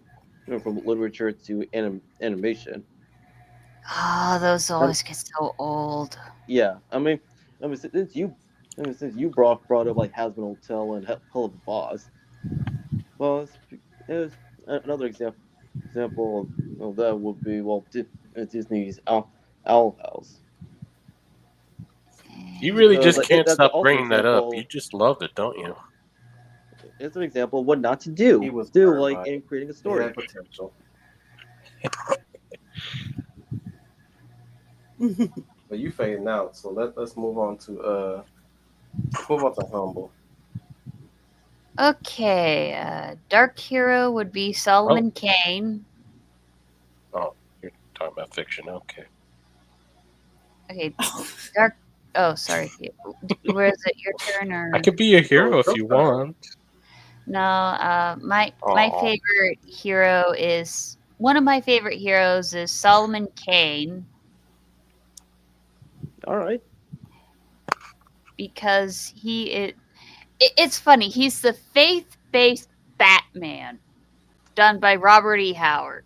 literature to animation. Oh, those Um, always get so old. yeah, I mean since you brought up like Hazbin Hotel and Hell of a Boss. Well, it's another example of that would be, well, Disney's Owl House. You really So just can't that's stop also an bringing that up. You example. just love it, don't you? It's an example of what not to he do. was Do burned like by in it. creating a He story. had potential, but you fading out. So let's move on to Humble. Okay, Dark Hero would be Oh, Solomon Kane. oh, you're talking about fiction. Okay. Okay, Dark. Oh, sorry. Where is it? Your turn or I could be a Oh, hero it's if your you turn. want. no? My Aw. favorite hero is one of my favorite heroes is Solomon Kane. All right. because it's funny. He's the faith-based Batman, done by Robert E. Howard.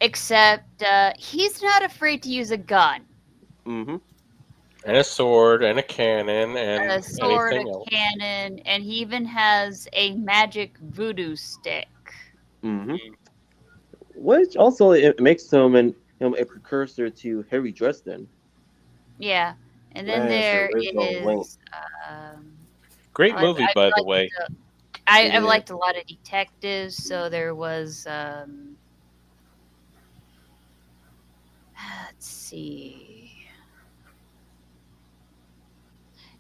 Except he's not afraid to use a gun, Mm-hmm. And a sword and a cannon a and sword, a anything else. cannon, and he even has a magic voodoo stick. Mm-hmm. Which also it makes him a precursor to Harry Dresden. Yeah, and then Man, it's the there original Link. is. Great I've, movie, I've by the liked way. It I've is. liked a lot of detectives. So there was. Let's see.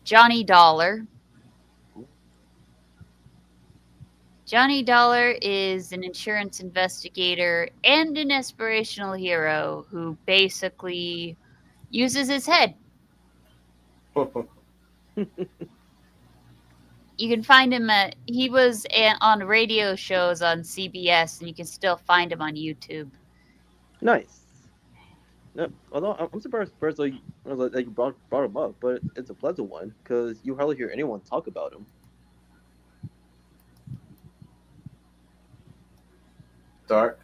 Johnny Dollar. Johnny Dollar is an insurance investigator and an aspirational hero who basically uses his head. You can find him he was on radio shows on CBS, and you can still find him on YouTube. Nice. No, although I'm surprised first that you brought him up, but it's a pleasant one because you hardly hear anyone talk about him. Dark.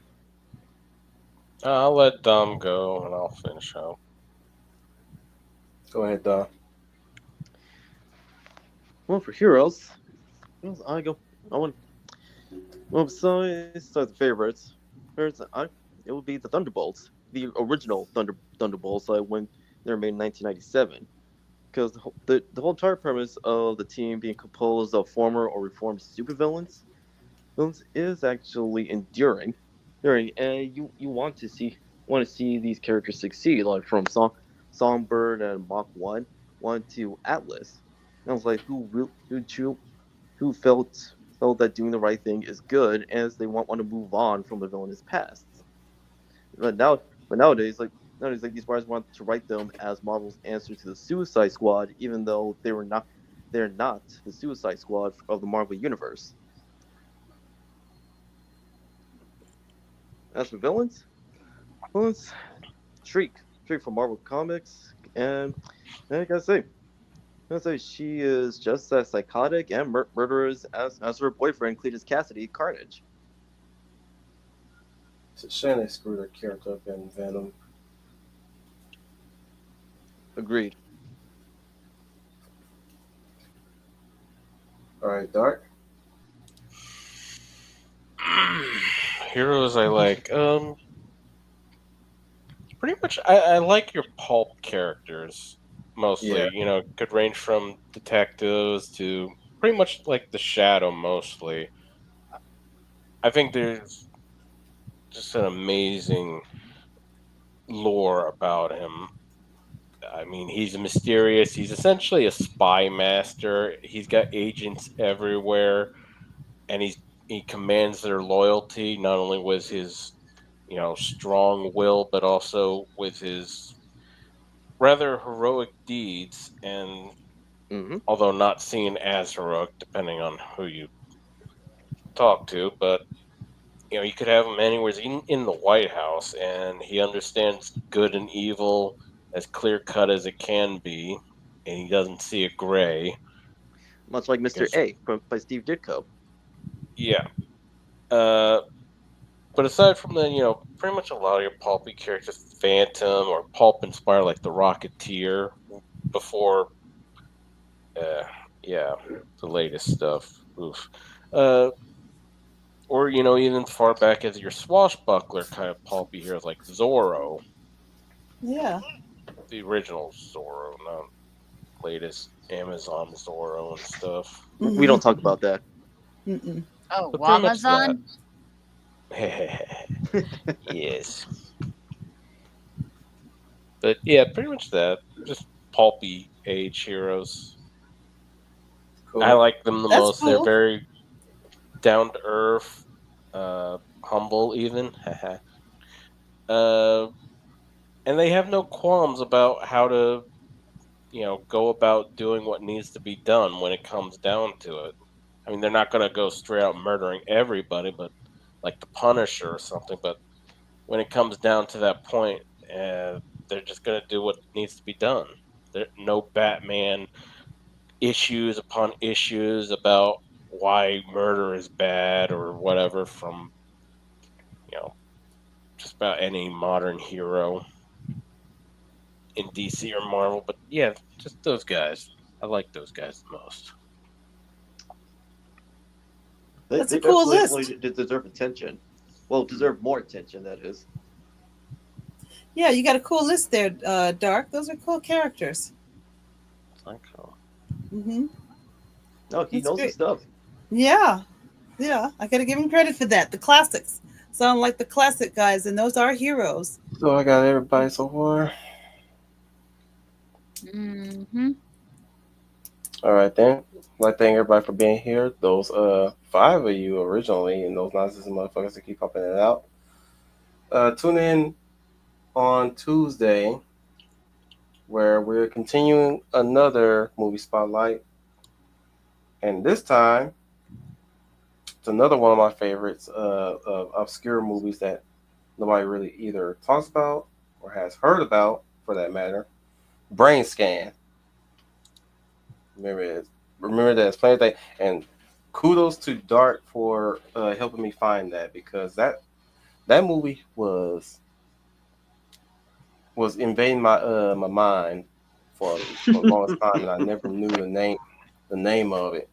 I'll let Dom go and I'll finish out. Go ahead, Dom. Well, for heroes, I go. I want. Well, besides the favorites, it would be the Thunderbolts, the original Thunderbolts, when they were made in 1997. Because the whole entire premise of the team being composed of former or reformed supervillains is actually and you want to see these characters succeed, like from Songbird and Mach 1 to Atlas. And I was like, who felt that doing the right thing is good, as they want to move on from the villainous past. But nowadays, these writers want to write them as Marvel's answer to the Suicide Squad, even though they're not the Suicide Squad of the Marvel universe. As for villains, Shriek from Marvel Comics, and I gotta say, she is just as psychotic and murderous as her boyfriend Cletus Cassidy, Carnage. It's a shame they screwed her character up in Venom. Agreed. All right, Dark. Heroes I like. Pretty much I like your pulp characters mostly. Yeah. You know, could range from detectives to pretty much like the Shadow mostly. I think there's just an amazing lore about him. I mean, he's mysterious. He's essentially a spy master. He's got agents everywhere, and he commands their loyalty not only with his strong will, but also with his rather heroic deeds. And Mm-hmm. although not seen as heroic, depending on who you talk to, but you could have him anywhere in the White House, and he understands good and evil as clear cut as it can be, and he doesn't see a gray. Much like Mr. Because A by Steve Ditko. yeah, uh, but aside from that, pretty much a lot of your pulpy characters, Phantom or pulp inspired, like the Rocketeer, before, uh, yeah, the latest stuff. Oof. Uh, or even far back as your swashbuckler kind of pulpy heroes like Zorro, Yeah. the original Zorro, not latest Amazon Zorro and stuff. We don't talk about that. Mm-mm. Oh, But pretty much that. Wamazon? Yes. But yeah, pretty much that. Just pulpy age heroes. Cool. I like them the That's most. They're cool. very down to earth, humble even. uh, and they have no qualms about how to, go about doing what needs to be done when it comes down to it. I mean, they're not going to go straight out murdering everybody, but like the Punisher or something. But when it comes down to that point, they're just going to do what needs to be done. No Batman issues upon issues about why murder is bad or whatever from you know just about any modern hero in DC or Marvel. But yeah, just those guys. I like those guys the most. They, That's a they cool definitely list. deserve attention. Well, deserve more attention, that is. Yeah, you got a cool list there, Dark. Those are cool characters. Like, oh. Hmm. No, he That's knows his great. stuff. Yeah, yeah. I got to give him credit for that. The classics sound like the classic guys, and those are heroes. So I got everybody so far. Mm-hmm. All right then. I'd like to thank everybody for being here. Those five of you originally, and those nonsense motherfuckers that keep popping it out. Tune in on Tuesday, where we're continuing another movie spotlight, and this time it's another one of my favorites of obscure movies that nobody really either talks about or has heard about, for that matter. Brain Scan. Remember that it's playing thing, and kudos to Dark for helping me find that, because that movie was invading my mind for the longest time, and I never knew the name of it.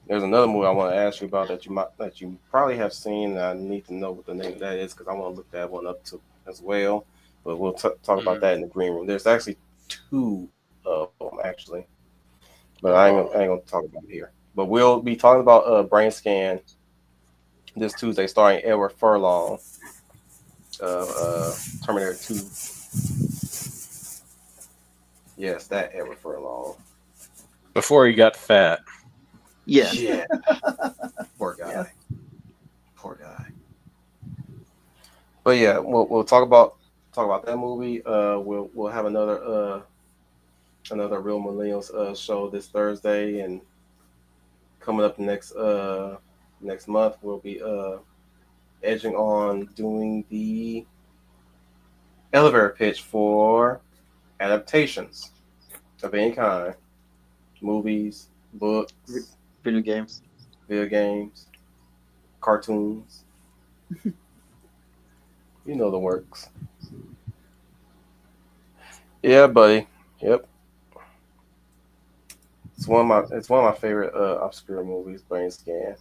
There's another movie I want to ask you about that you probably have seen, and I need to know what the name of that is because I want to look that one up too as well. But we'll talk about that in the green room. There's actually two of them actually, but I ain't gonna talk about it here. But we'll be talking about Brain Scan this Tuesday, starring Edward Furlong of Terminator 2. Yes, that Edward Furlong. Before he got fat. Yes. Yeah. Poor guy. Yeah. Poor guy. But yeah, we'll talk about that movie. We'll have another Real Millennials show this Thursday, and coming up next month we'll be edging on doing the elevator pitch for adaptations of any kind, movies, books, video games, cartoons. You know the works. Yeah, buddy. Yep. It's one of my favorite obscure movies, Brain Scan.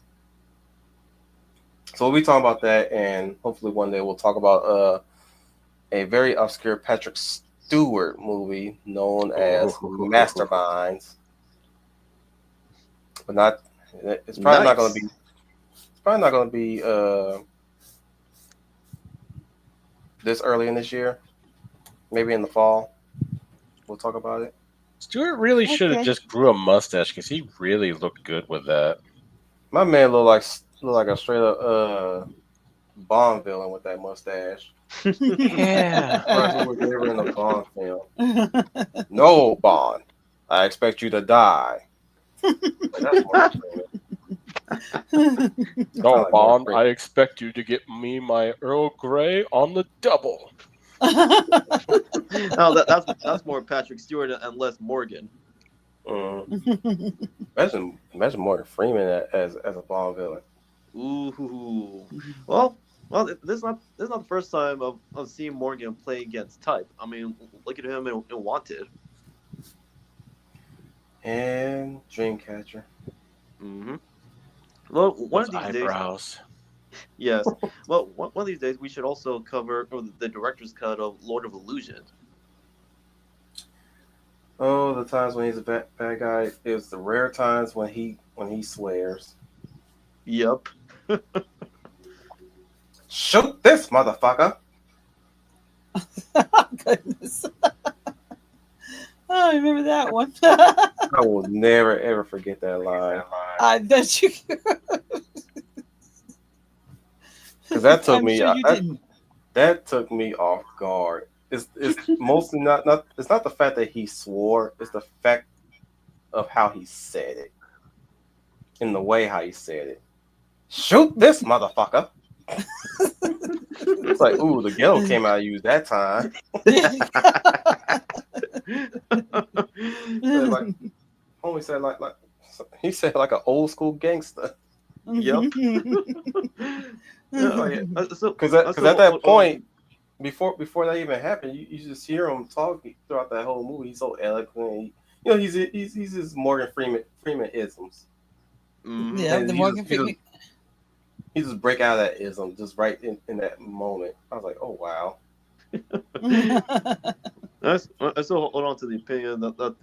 So we'll be talking about that, and hopefully one day we'll talk about a very obscure Patrick Stewart movie known as Masterminds. But not. It's probably not going to be. It's probably not going to be this early in this year. Maybe in the fall. We'll talk about it. Stewart really should have just grew a mustache because he really looked good with that. My man looked like a straight up Bond villain with that mustache. Yeah. He was never in a Bond film. No, Bond. I expect you to die. That's more No, Bond, I expect you to get me my Earl Grey on the double. No, that's more Patrick Stewart and less Morgan. Imagine Morgan Freeman as a Bond villain. Ooh. Well, this is not the first time of seeing Morgan play against type. I mean, look at him in Wanted. And Dreamcatcher. Mm-hmm. Well, one of these eyebrows. days. Yes. Well, one of these days we should also cover the director's cut of Lord of Illusion. Oh, the times when he's a bad guy. It's the rare times when he swears. Yep. Shoot this motherfucker! Goodness. I remember that one. I will never ever forget that line. I bet you. Because that took I'm me. sure you didn't. That took me off guard. It's mostly not. It's not the fact that he swore. It's the fact of how he said it, in the way how he said it. Shoot this motherfucker! It's like, ooh, the ghetto came out of you that time. Said like homie said like he said like an old school gangster. Yep. Yeah, Because at that point, before that even happened, you just hear him talking throughout that whole movie. He's so eloquent. He's just Morgan Freeman isms. Yeah, And the Morgan Freeman. He just break out of that ism just right in that moment. I was like, oh wow. I still hold on to the opinion that the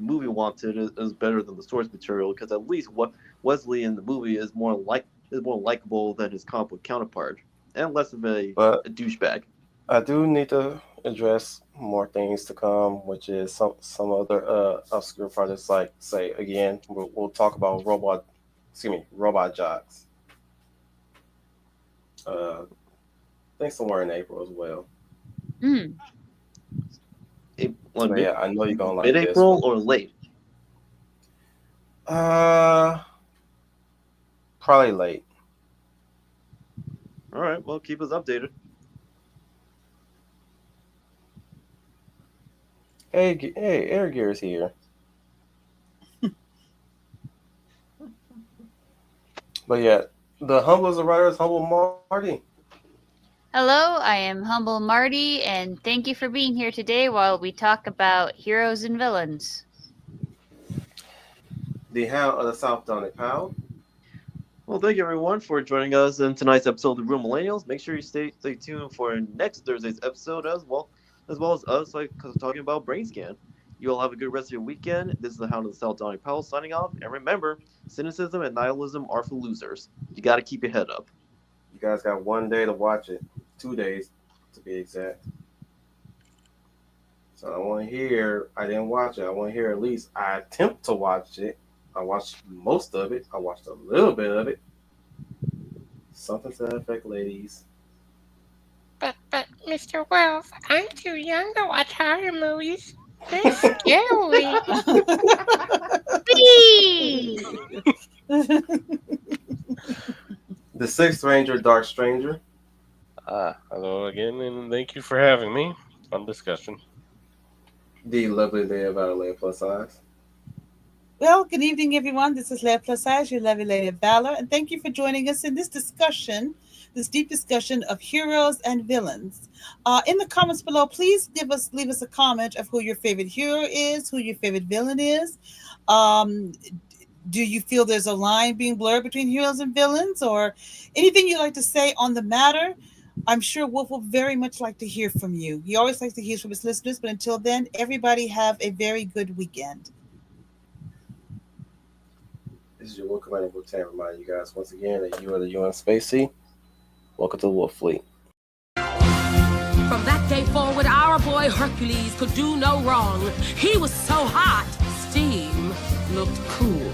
movie wanted is better than the source material, because at least what Wesley in the movie is more likable than his comic book counterpart, and less of a douchebag. I do need to address more things to come, which is some other obscure projects, like say again we'll talk about robot jocks. I think somewhere in April as well. Yeah, I know you're gonna like mid-April this or late. Probably late. All right, well, keep us updated. Hey, Air Gear's here. But yeah, the humblest of writers, Humble Marty. Hello, I am Humble Marty, and thank you for being here today while we talk about heroes and villains. The Hound of the South, Donny Powell. Well, thank you everyone for joining us in tonight's episode of Real Millennials. Make sure you stay tuned for next Thursday's episode as well as us talking about Brain Scan. You all have a good rest of your weekend. This is the Hound of the South, Donny Powell, signing off. And remember, cynicism and nihilism are for losers. You got to keep your head up. You guys got 1 day to watch it. 2 days, to be exact. So I want to hear, I didn't watch it. I want to hear at least I attempt to watch it. I watched most of it. I watched a little bit of it. Something to that effect, ladies. But, Mr. Wolf, I'm too young to watch horror movies. They're scary. The Sixth Ranger, Dark Stranger. Hello again, and thank you for having me. Fun discussion. The Lovely Lady of Valor Plus Size. Well, good evening, everyone. This is Leia Plus Size, your lovely lady of valor, and thank you for joining us in this discussion, this deep discussion of heroes and villains. In the comments below, please leave us a comment of who your favorite hero is, who your favorite villain is. Do you feel there's a line being blurred between heroes and villains, or anything you'd like to say on the matter? I'm sure Wolf will very much like to hear from you. He always likes to hear from his listeners, but until then, everybody have a very good weekend. This is your Wolf Commander Wolf Tan, reminding you guys once again that you are the UN Spacey. Welcome to the Wolf Fleet. From that day forward, our boy Hercules could do no wrong. He was so hot, steam looked cool.